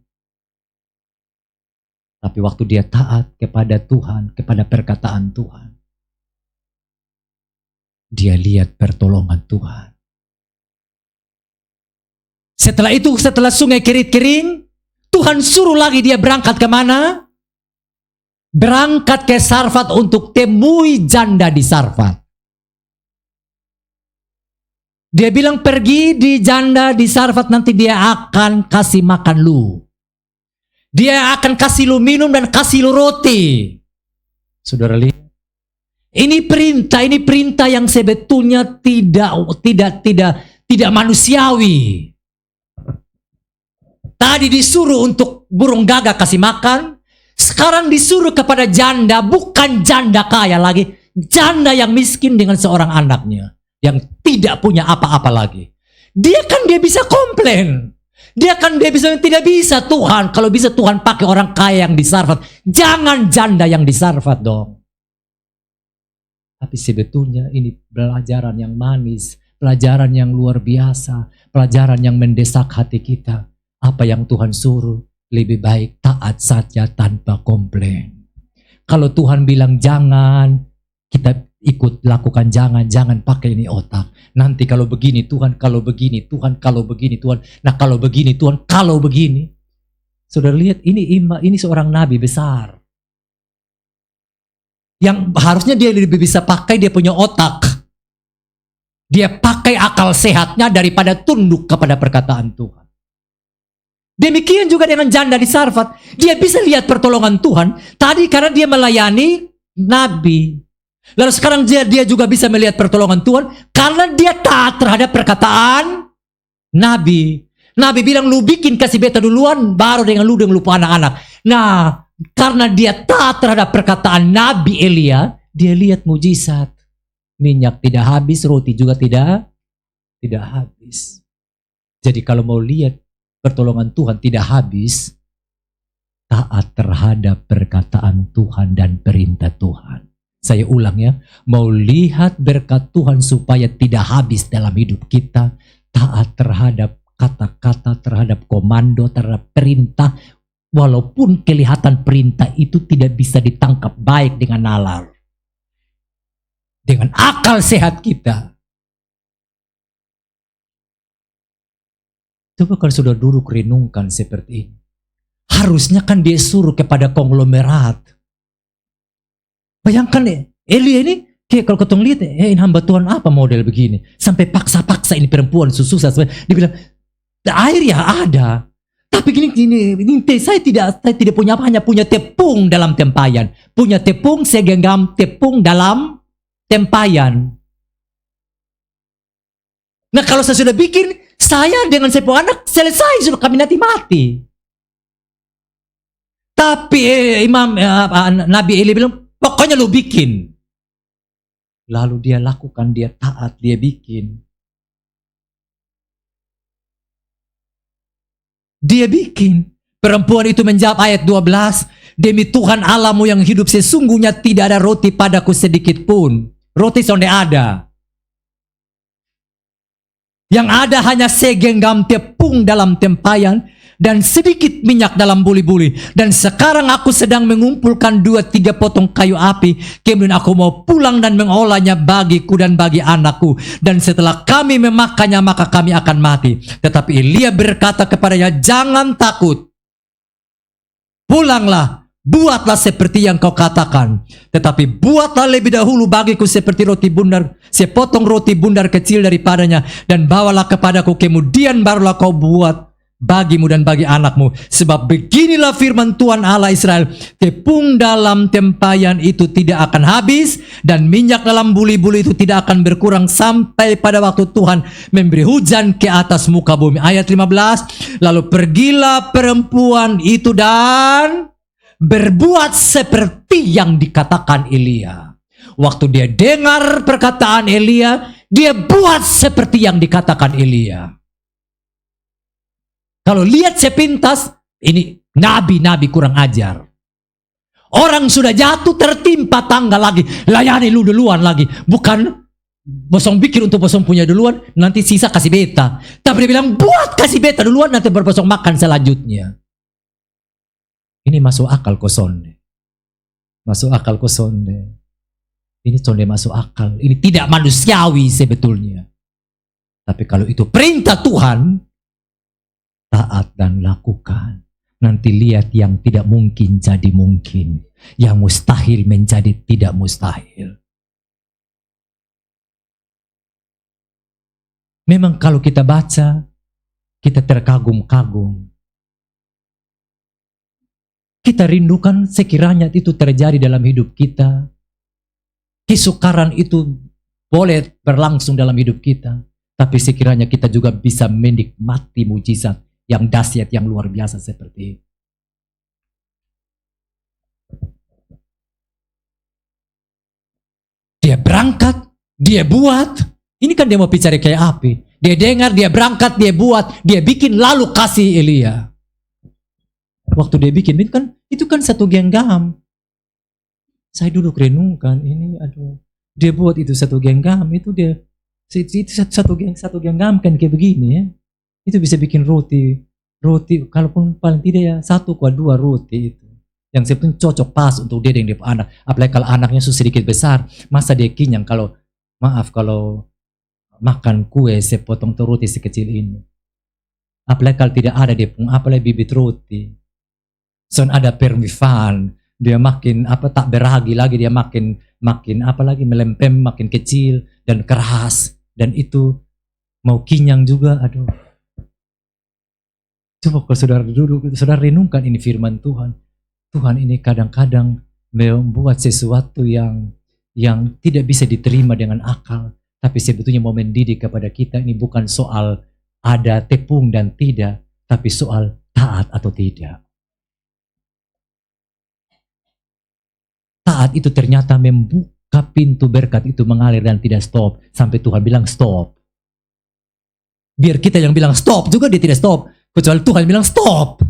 Tapi waktu dia taat kepada Tuhan, kepada perkataan Tuhan, dia lihat pertolongan Tuhan. Setelah itu, setelah Sungai Kerit kering, Tuhan suruh lagi dia berangkat kemana? Berangkat ke Sarfat untuk temui janda di Sarfat. Dia bilang pergi di janda di Sarfat, nanti dia akan kasih makan lu. Dia akan kasih lu minum dan kasih lu roti. Saudara lihat. Ini perintah yang sebetulnya tidak manusiawi. Tadi disuruh untuk burung gagak kasih makan, sekarang disuruh kepada janda, bukan janda kaya lagi, janda yang miskin dengan seorang anaknya. Yang tidak punya apa-apa lagi. Dia bisa komplain. Dia bisa, tidak bisa Tuhan. Kalau bisa Tuhan pakai orang kaya yang di Sarfat. Jangan janda yang di Sarfat dong. Tapi sebetulnya ini pelajaran yang manis, pelajaran yang luar biasa, pelajaran yang mendesak hati kita. Apa yang Tuhan suruh, lebih baik taat saja tanpa komplain. Kalau Tuhan bilang jangan, kita ikut lakukan jangan pakai ini otak. Nanti kalau begini Tuhan, kalau begini Tuhan, kalau begini Tuhan. Nah kalau begini Tuhan, kalau begini. Saudara lihat ini seorang nabi besar. Yang harusnya dia lebih bisa pakai dia punya otak. Dia pakai akal sehatnya daripada tunduk kepada perkataan Tuhan. Demikian juga dengan janda di Sarfat. Dia bisa lihat pertolongan Tuhan. Tadi karena dia melayani nabi. Lalu sekarang dia juga bisa melihat pertolongan Tuhan. Karena dia taat terhadap perkataan nabi. Nabi bilang lu bikin kasih beta duluan. Baru dengan lu lupa anak-anak. Nah karena dia taat terhadap perkataan Nabi Elia, dia lihat mujizat. Minyak tidak habis, roti juga tidak habis. Jadi kalau mau lihat pertolongan Tuhan tidak habis, taat terhadap perkataan Tuhan dan perintah Tuhan. Saya ulang ya, mau lihat berkat Tuhan supaya tidak habis dalam hidup kita, taat terhadap kata-kata, terhadap komando, terhadap perintah. Walaupun kelihatan perintah itu tidak bisa ditangkap baik dengan nalar. Dengan akal sehat kita. Coba kalau sudah duduk renungkan seperti ini. Harusnya kan dia suruh kepada konglomerat. Bayangkan Elia ini, kayak kalau ketemu lihat, ini hamba Tuhan apa model begini. Sampai paksa-paksa ini perempuan susah. Dia bilang, air ya ada. Tapi gini, saya tidak punya apa, hanya punya tepung dalam tempayan. Punya tepung, segenggam tepung dalam tempayan. Nah kalau saya sudah bikin, saya dengan sepuluh anak selesai, sudah kami nanti mati. Tapi Nabi Eli bilang, pokoknya lu bikin. Lalu dia lakukan, dia taat, dia bikin. Dia bikin. Perempuan itu menjawab ayat 12. Demi Tuhan Allahmu yang hidup sesungguhnya tidak ada roti padaku sedikit pun. Roti sonde ada. Yang ada hanya segenggam tepung dalam tempayan. Dan sedikit minyak dalam buli-buli. Dan sekarang aku sedang mengumpulkan 2-3 potong kayu api. Kemudian aku mau pulang dan mengolahnya bagiku dan bagi anakku. Dan setelah kami memakannya maka kami akan mati. Tetapi Elia berkata kepadanya, jangan takut. Pulanglah, buatlah seperti yang kau katakan. Tetapi buatlah lebih dahulu bagiku seperti roti bundar, sepotong roti bundar kecil daripadanya. Dan bawalah kepadaku, kemudian barulah kau buat bagimu dan bagi anakmu. Sebab beginilah firman Tuhan Allah Israel, tepung dalam tempayan itu tidak akan habis, dan minyak dalam buli-buli itu tidak akan berkurang sampai pada waktu Tuhan memberi hujan ke atas muka bumi. Ayat 15, lalu pergilah perempuan itu dan berbuat seperti yang dikatakan Elia. Waktu dia dengar perkataan Elia, dia buat seperti yang dikatakan Elia. Kalau lihat sepintas, ini nabi-nabi kurang ajar. Orang sudah jatuh tertimpa tangga lagi. Layani lu duluan lagi. Bukan bosong pikir untuk bosong punya duluan, nanti sisa kasih beta. Tapi dia bilang, buat kasih beta duluan, nanti berbosong makan selanjutnya. Ini masuk akal kok sonde. Masuk akal kok sonde. Ini sonde masuk akal. Ini tidak manusiawi sebetulnya. Tapi kalau itu perintah Tuhan, taat dan lakukan. Nanti lihat yang tidak mungkin jadi mungkin. Yang mustahil menjadi tidak mustahil. Memang kalau kita baca, kita terkagum-kagum. Kita rindukan sekiranya itu terjadi dalam hidup kita. Kesukaran itu boleh berlangsung dalam hidup kita. Tapi sekiranya kita juga bisa menikmati mujizat yang dahsyat, yang luar biasa seperti itu. Dia berangkat, dia buat. Ini kan dia mau bicara kayak api. Dia dengar, dia berangkat, dia buat, dia bikin, lalu kasih Elia. Waktu dia bikin, itu kan satu genggam. Saya duduk renungkan, ini aduh, Dia buat itu satu genggam, itu satu genggam kan kayak begini ya. Itu bisa bikin roti, kalaupun paling tidak ya 1 ke 2 roti itu. Yang sebetulnya cocok pas untuk dia dan dia anak. Apalagi kalau anaknya sudah sedikit besar, masa dia kenyang kalau makan kue sepotong roti sekecil ini. Apalagi kalau tidak ada dia pun, apalagi bibit roti. Son ada permifan, dia makin tak beragi lagi, dia makin melempem, makin kecil dan keras, dan itu mau kenyang juga. Aduh, coba kalau saudara duduk, saudara renungkan ini firman Tuhan. Tuhan ini kadang-kadang membuat sesuatu yang tidak bisa diterima dengan akal, tapi sebetulnya mau mendidik kepada kita. Ini bukan soal ada tepung dan tidak, tapi soal taat atau tidak. Taat itu ternyata membuka pintu berkat itu mengalir dan tidak stop. Sampai Tuhan bilang stop. Biar kita yang bilang stop juga dia tidak stop. Kecuali Tuhan bilang stop.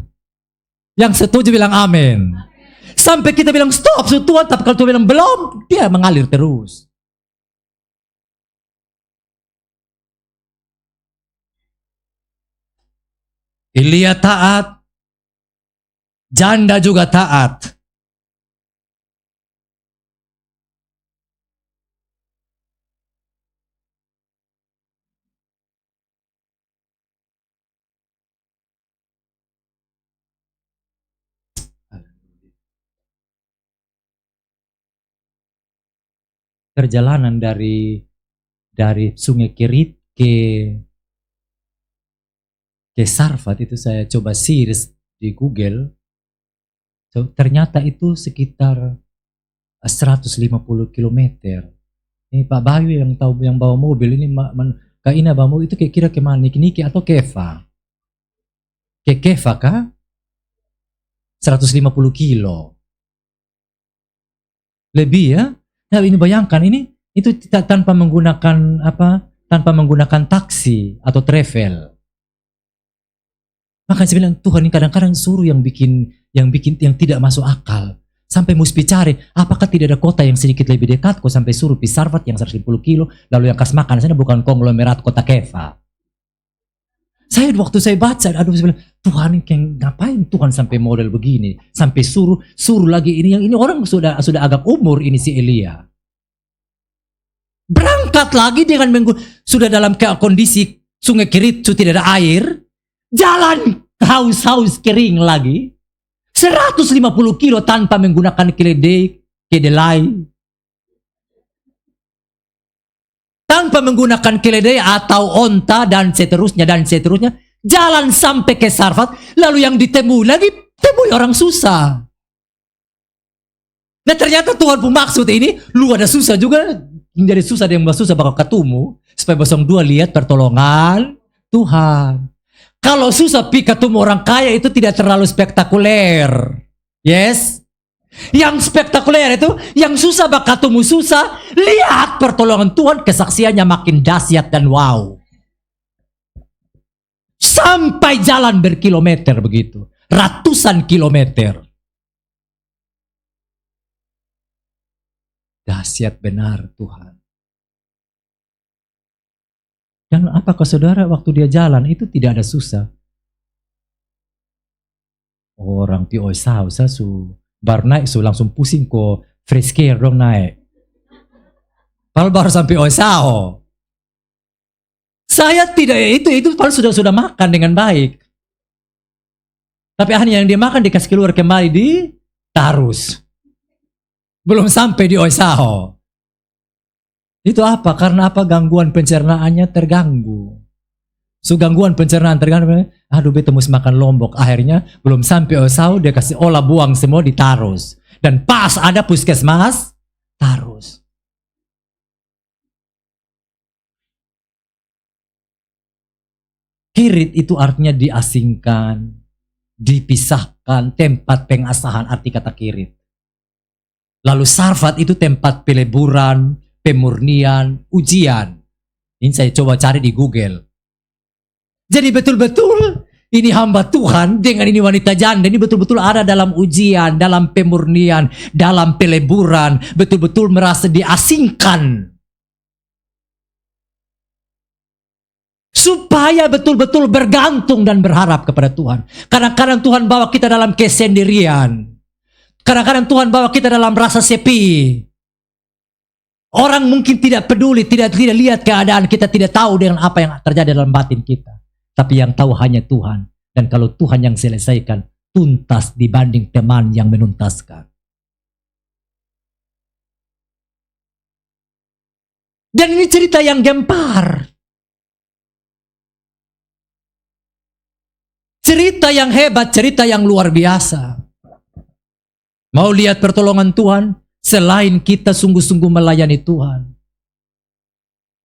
Yang setuju bilang amin. Sampai kita bilang stop Tuhan, tapi kalau Tuhan bilang belum, dia mengalir terus. Elia taat. Janda juga taat. Perjalanan dari Sungai Kerit ke Sarfat itu saya coba search di Google. So, ternyata itu sekitar 150 km. Ini Pak Bayu yang tahu, yang bawa mobil ini, Kak Ina bawa mobil itu kira-kira kemana? Niki atau Keva? Ke Keva kah? 150 kilo. Lebih ya? Nah, ini bayangkan ini itu tanpa menggunakan taksi atau travel. Makanya saya bilang Tuhan ini kadang-kadang suruh yang tidak masuk akal. Sampai mesti cari apakah tidak ada kota yang sedikit lebih dekat kok, sampai suruh Sarfat yang 150 kilo, lalu yang kas makan sana bukan konglomerat kota Keva. Waktu saya baca, saya bilang Tuhan ini ngapain Tuhan sampai model begini, sampai suruh lagi ini orang sudah agak umur ini si Elia. Berangkat lagi dengan sudah dalam kondisi Sungai Kerit sudah tidak ada air, jalan haus kering lagi, 150 kilo tanpa menggunakan kedelai, tanpa menggunakan keledai atau onta dan seterusnya, jalan sampai ke Sarfat, lalu yang temui orang susah. Nah ternyata Tuhan pun maksud ini, lu ada susah juga, dari susah yang susah bakal ketemu, supaya bosong dua lihat pertolongan Tuhan. Kalau susah ketemu orang kaya itu tidak terlalu spektakuler. Yes. Yang spektakuler itu, yang susah bakal ketemu susah, lihat pertolongan Tuhan, kesaksiannya makin dahsyat dan wow. Sampai jalan berkilometer begitu. Ratusan kilometer. Dahsyat benar Tuhan. Dan apakah saudara waktu dia jalan itu tidak ada susah? Orang pi usah baru naik langsung pusing ko fresh care dong naik. Kalau baru sampai Osao. Saya tidak, itu paling sudah makan dengan baik. Tapi akhirnya yang dia makan dikasih keluar kembali di Tarus. Belum sampai di Osao. Itu apa? Karena apa? Gangguan pencernaannya terganggu. Gangguan pencernaan terganggu. Aduh, beta mesti makan lombok. Akhirnya belum sampai Osao, dia kasih olah buang semua di Tarus. Dan pas ada puskesmas Tarus. Kirit itu artinya diasingkan, dipisahkan, tempat pengasahan, arti kata kirit. Lalu Sarfat itu tempat peleburan, pemurnian, ujian. Ini saya coba cari di Google. Jadi betul-betul ini hamba Tuhan dengan ini wanita janda, ini betul-betul ada dalam ujian, dalam pemurnian, dalam peleburan, betul-betul merasa diasingkan. Supaya betul-betul bergantung dan berharap kepada Tuhan. Kadang-kadang Tuhan bawa kita dalam kesendirian. Kadang-kadang Tuhan bawa kita dalam rasa sepi. Orang mungkin tidak peduli, tidak lihat keadaan kita, tidak tahu dengan apa yang terjadi dalam batin kita. Tapi yang tahu hanya Tuhan. Dan kalau Tuhan yang selesaikan, tuntas dibanding teman yang menuntaskan. Dan ini cerita yang gempar. Cerita yang hebat, cerita yang luar biasa. Mau lihat pertolongan Tuhan? Selain kita sungguh-sungguh melayani Tuhan,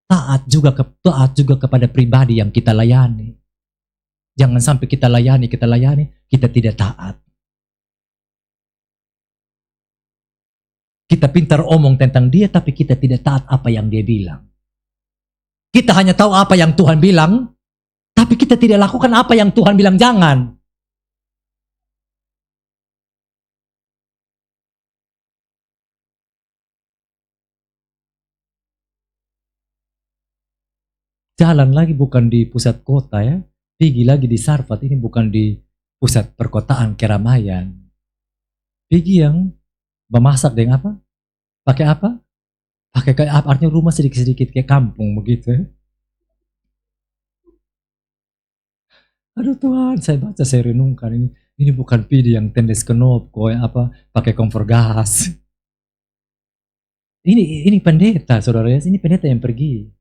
taat juga kepada pribadi yang kita layani. Jangan sampai kita layani, kita tidak taat. Kita pintar omong tentang dia, tapi kita tidak taat apa yang dia bilang. Kita hanya tahu apa yang Tuhan bilang, tapi kita tidak lakukan apa yang Tuhan bilang jangan. Jalan lagi bukan di pusat kota ya. Pergi lagi di Sarfat, ini bukan di pusat perkotaan keramaian. Pergi yang memasak dengan apa? Pakai apa? Pakai kayak apa? Artinya rumah sedikit-sedikit kayak kampung begitu ya. Aduh Tuhan, saya baca, saya renungkan ini bukan pidi yang tendes kenop, kok apa pakai kompor gas. Ini pendeta, saudara ya, ini pendeta yang pergi.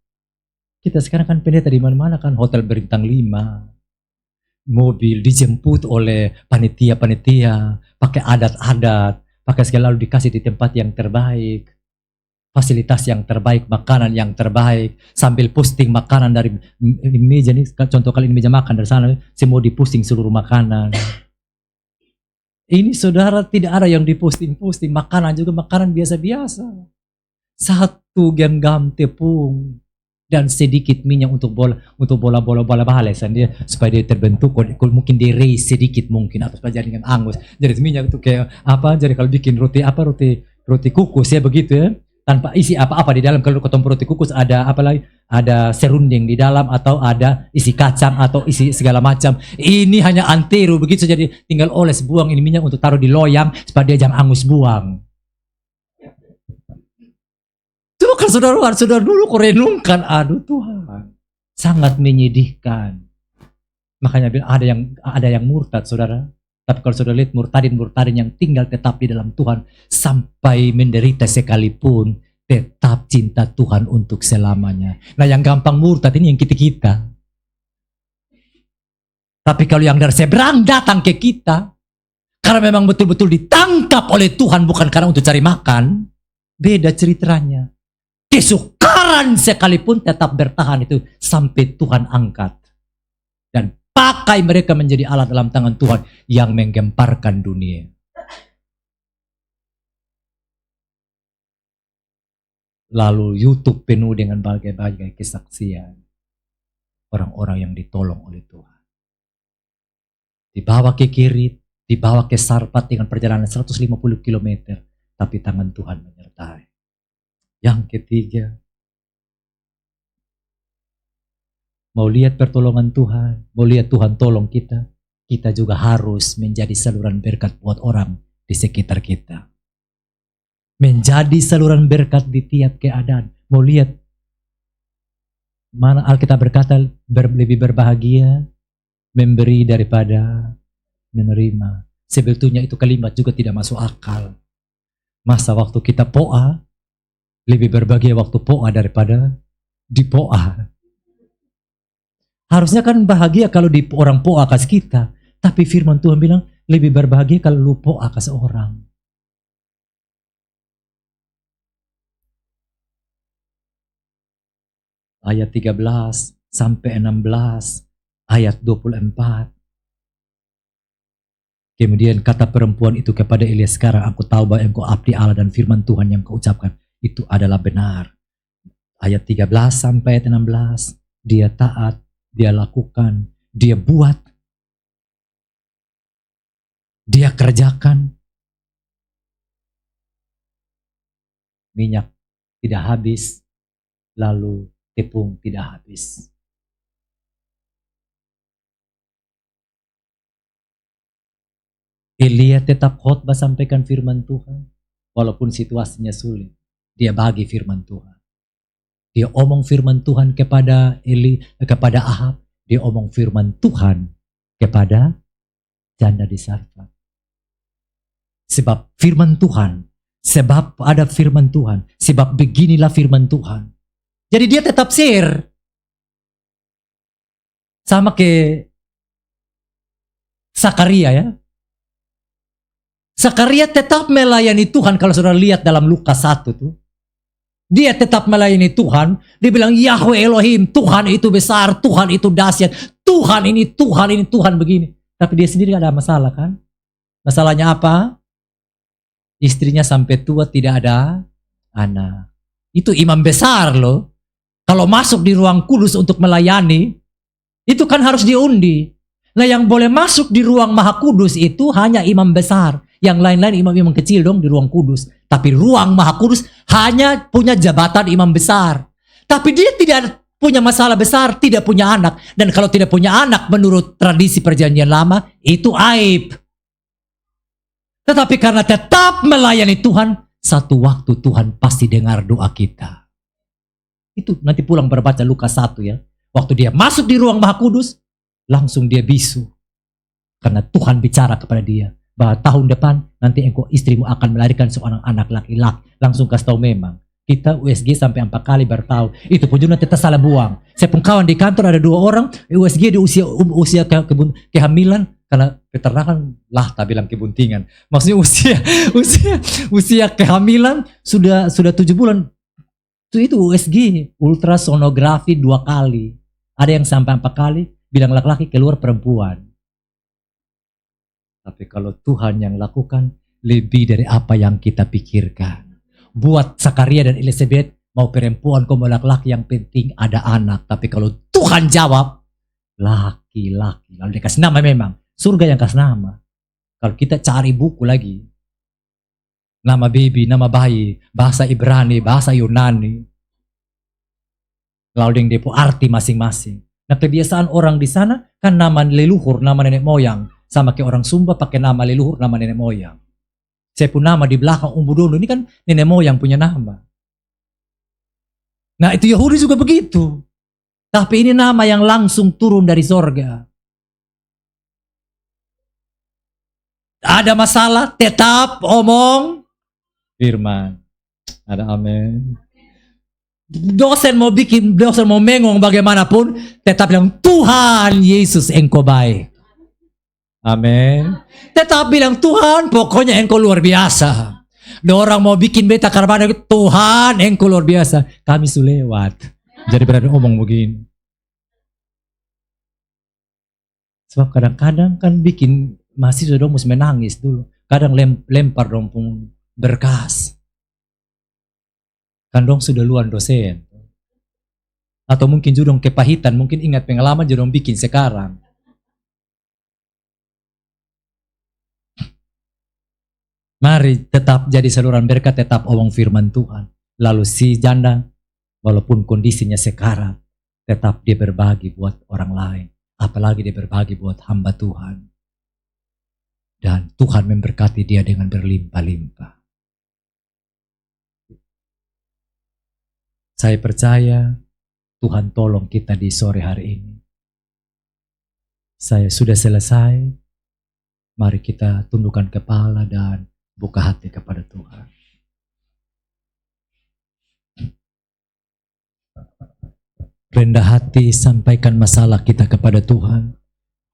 Kita sekarang kan pendeta di mana-mana kan, hotel bintang 5, mobil dijemput oleh panitia-panitia, pakai adat-adat, pakai segala lalu dikasih di tempat yang terbaik. Fasilitas yang terbaik, makanan yang terbaik, sambil posting makanan dari meja ini, contoh kali ini meja makan dari sana, semua diposting seluruh makanan. Ini saudara tidak ada yang diposting-posting, makanan juga makanan biasa-biasa. 1 genggam tepung dan sedikit minyak untuk bola balesan dia supaya dia terbentuk, mungkin di raise sedikit mungkin atau supaya jaringan angus. Jadi minyak itu kayak apa? Jadi kalau bikin roti kukus ya begitu ya. Tanpa isi apa-apa di dalam. Kalau ketemu roti kukus ada apa lagi? Ada serunding di dalam atau ada isi kacang atau isi segala macam. Ini hanya antero begitu, jadi tinggal oles, buang ini minyak untuk taruh di loyang supaya dia jangan angus buang. Coba kan saudara dulu kau renungkan, aduh Tuhan, sangat menyedihkan. Makanya ada yang murtad saudara. Tapi kalau saudara lihat murtadin yang tinggal tetap di dalam Tuhan sampai menderita sekalipun, tetap cinta Tuhan untuk selamanya. Nah yang gampang murtad ini yang kita. Tapi kalau yang dari seberang datang ke kita, karena memang betul-betul ditangkap oleh Tuhan bukan karena untuk cari makan, beda ceritanya. Kesukaran sekalipun tetap bertahan itu sampai Tuhan angkat. Dan pakai mereka menjadi alat dalam tangan Tuhan yang menggemparkan dunia. Lalu YouTube penuh dengan berbagai kesaksian orang-orang yang ditolong oleh Tuhan. Dibawa ke kiri, dibawa ke Sarfat dengan perjalanan 150 km, tapi tangan Tuhan menyertai. Yang ketiga, mau lihat pertolongan Tuhan, mau lihat Tuhan tolong kita, kita juga harus menjadi saluran berkat buat orang di sekitar kita. Menjadi saluran berkat di tiap keadaan. Mau lihat mana Alkitab berkata lebih berbahagia memberi daripada menerima. Sebetulnya itu kalimat juga tidak masuk akal. Masa waktu kita poa, lebih berbahagia waktu poa daripada dipoa. Harusnya kan bahagia kalau di orang poa kasih kita. Tapi firman Tuhan bilang lebih berbahagia kalau lu poa kasih orang. Ayat 13 sampai 16, ayat 24. Kemudian kata perempuan itu kepada Elia, sekarang aku tahu bahwa engkau abdi Allah dan firman Tuhan yang kau ucapkan itu adalah benar. Ayat 13 sampai 16, dia taat, dia lakukan, dia buat. Dia kerjakan. Minyak tidak habis, lalu tepung tidak habis. Elia tetap khotbah sampaikan firman Tuhan. Walaupun situasinya sulit. Dia bagi firman Tuhan. Dia omong firman Tuhan kepada kepada Ahab. Dia omong firman Tuhan kepada janda di Sarfat. Sebab firman Tuhan. Sebab ada firman Tuhan. Sebab beginilah firman Tuhan. Jadi dia tetap share. Sama ke Sakaria ya. Sakaria tetap melayani Tuhan. Kalau saudara lihat dalam Lukas 1 tuh. Dia tetap melayani Tuhan. Dia bilang Yahweh Elohim. Tuhan itu besar. Tuhan itu dahsyat. Tuhan ini Tuhan begini. Tapi dia sendiri ada masalah kan. Masalahnya apa? Istrinya sampai tua tidak ada anak. Itu imam besar loh. Kalau masuk di ruang kudus untuk melayani. Itu kan harus diundi. Nah yang boleh masuk di ruang maha kudus itu hanya imam besar. Yang lain-lain imam-imam kecil dong di ruang kudus. Tapi ruang maha kudus hanya punya jabatan imam besar. Tapi dia tidak punya masalah besar, tidak punya anak. Dan kalau tidak punya anak menurut tradisi perjanjian lama, itu aib. Tetapi karena tetap melayani Tuhan, satu waktu Tuhan pasti dengar doa kita. Itu nanti pulang berbaca Lukas 1 ya. Waktu dia masuk di ruang maha kudus, langsung dia bisu. Karena Tuhan bicara kepada dia. Bahwa tahun depan nanti engkau istrimu akan melahirkan seorang anak laki-laki. Langsung kasih tahu memang. Kita USG sampai 4 kali bertahu. Itu pun juga nanti salah buang. Saya pun kawan di kantor ada 2 orang. USG di usia kehamilan. Karena peternakan lah tak bilang kebuntingan. Maksudnya usia kehamilan sudah 7 bulan. Itu USG. Ultrasonografi 2 kali. Ada yang sampai 4 kali. Bilang laki-laki keluar perempuan. Tapi kalau Tuhan yang lakukan lebih dari apa yang kita pikirkan. Buat Sakaria dan Elizabeth, mau perempuan, mau laki-laki, yang penting ada anak. Tapi kalau Tuhan jawab, laki-laki. Lalu dia kasih nama memang. Surga yang kasih nama. Kalau kita cari buku lagi. Nama baby, nama bayi, bahasa Ibrani, bahasa Yunani. Lalu yang dia arti masing-masing. Nah kebiasaan orang di sana kan nama leluhur, nama nenek moyang. Sama kayak orang Sumba pakai nama leluhur, nama nenek moyang. Saya pun nama di belakang Umbudono, ini kan nenek moyang punya nama. Nah itu Yahudi juga begitu. Tapi ini nama yang langsung turun dari sorga. Ada masalah, tetap omong firman. Ada amin. Dosen mau mengong bagaimanapun, tetap bilang Tuhan Yesus engkau baik. Amin. Tetap bilang Tuhan pokoknya engkau luar biasa. Orang mau bikin beta karbana, Tuhan engkau luar biasa. Kami sulewat. Jadi berani omong begini. Sebab kadang-kadang kan bikin mahasiswa dong mesti menangis dulu. Kadang lempar dong pun berkas. Kan dong sudah luar dosen. Atau mungkin juga dong kepahitan. Mungkin ingat pengalaman juga dong bikin sekarang. Mari tetap jadi saluran berkat, tetap omong firman Tuhan. Lalu si janda, walaupun kondisinya sekarat, tetap dia berbagi buat orang lain. Apalagi dia berbagi buat hamba Tuhan. Dan Tuhan memberkati dia dengan berlimpah-limpah. Saya percaya Tuhan tolong kita di sore hari ini. Saya sudah selesai. Mari kita tundukkan kepala dan buka hati kepada Tuhan. Rendah hati, sampaikan masalah kita kepada Tuhan.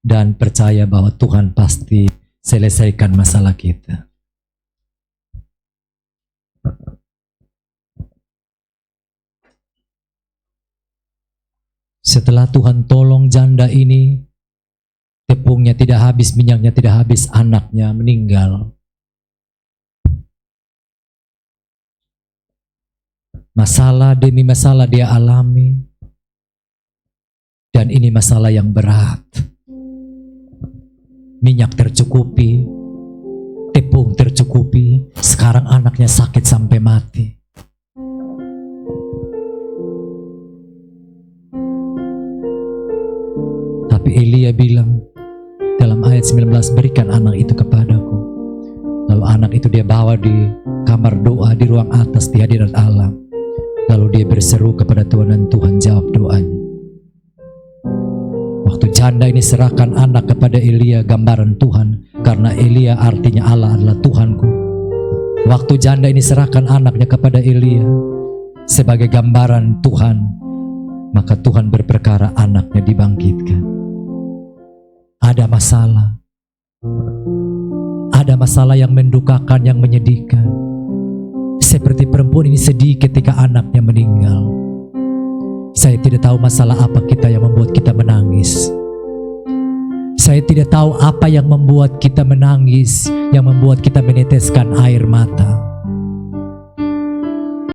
Dan percaya bahwa Tuhan pasti selesaikan masalah kita. Setelah Tuhan tolong janda ini, tepungnya tidak habis, minyaknya tidak habis, anaknya meninggal. Masalah demi masalah dia alami. Dan ini masalah yang berat. Minyak tercukupi, mencukupi. Sekarang anaknya sakit sampai mati. Tapi Elia bilang dalam ayat 19, berikan anak itu kepadaku. Lalu anak itu dia bawa di kamar doa di ruang atas di hadirat Allah. Lalu dia berseru kepada Tuhan dan Tuhan jawab doanya. Waktu janda ini serahkan anak kepada Elia, gambaran Tuhan, karena Elia artinya Allah adalah Tuhanku. Waktu janda ini serahkan anaknya kepada Elia sebagai gambaran Tuhan, maka Tuhan berperkara anaknya dibangkitkan. Ada masalah yang mendukakan, yang menyedihkan. Seperti perempuan ini sedih ketika anaknya meninggal. Saya tidak tahu masalah apa kita yang membuat kita menangis. Saya tidak tahu apa yang membuat kita menangis, yang membuat kita meneteskan air mata.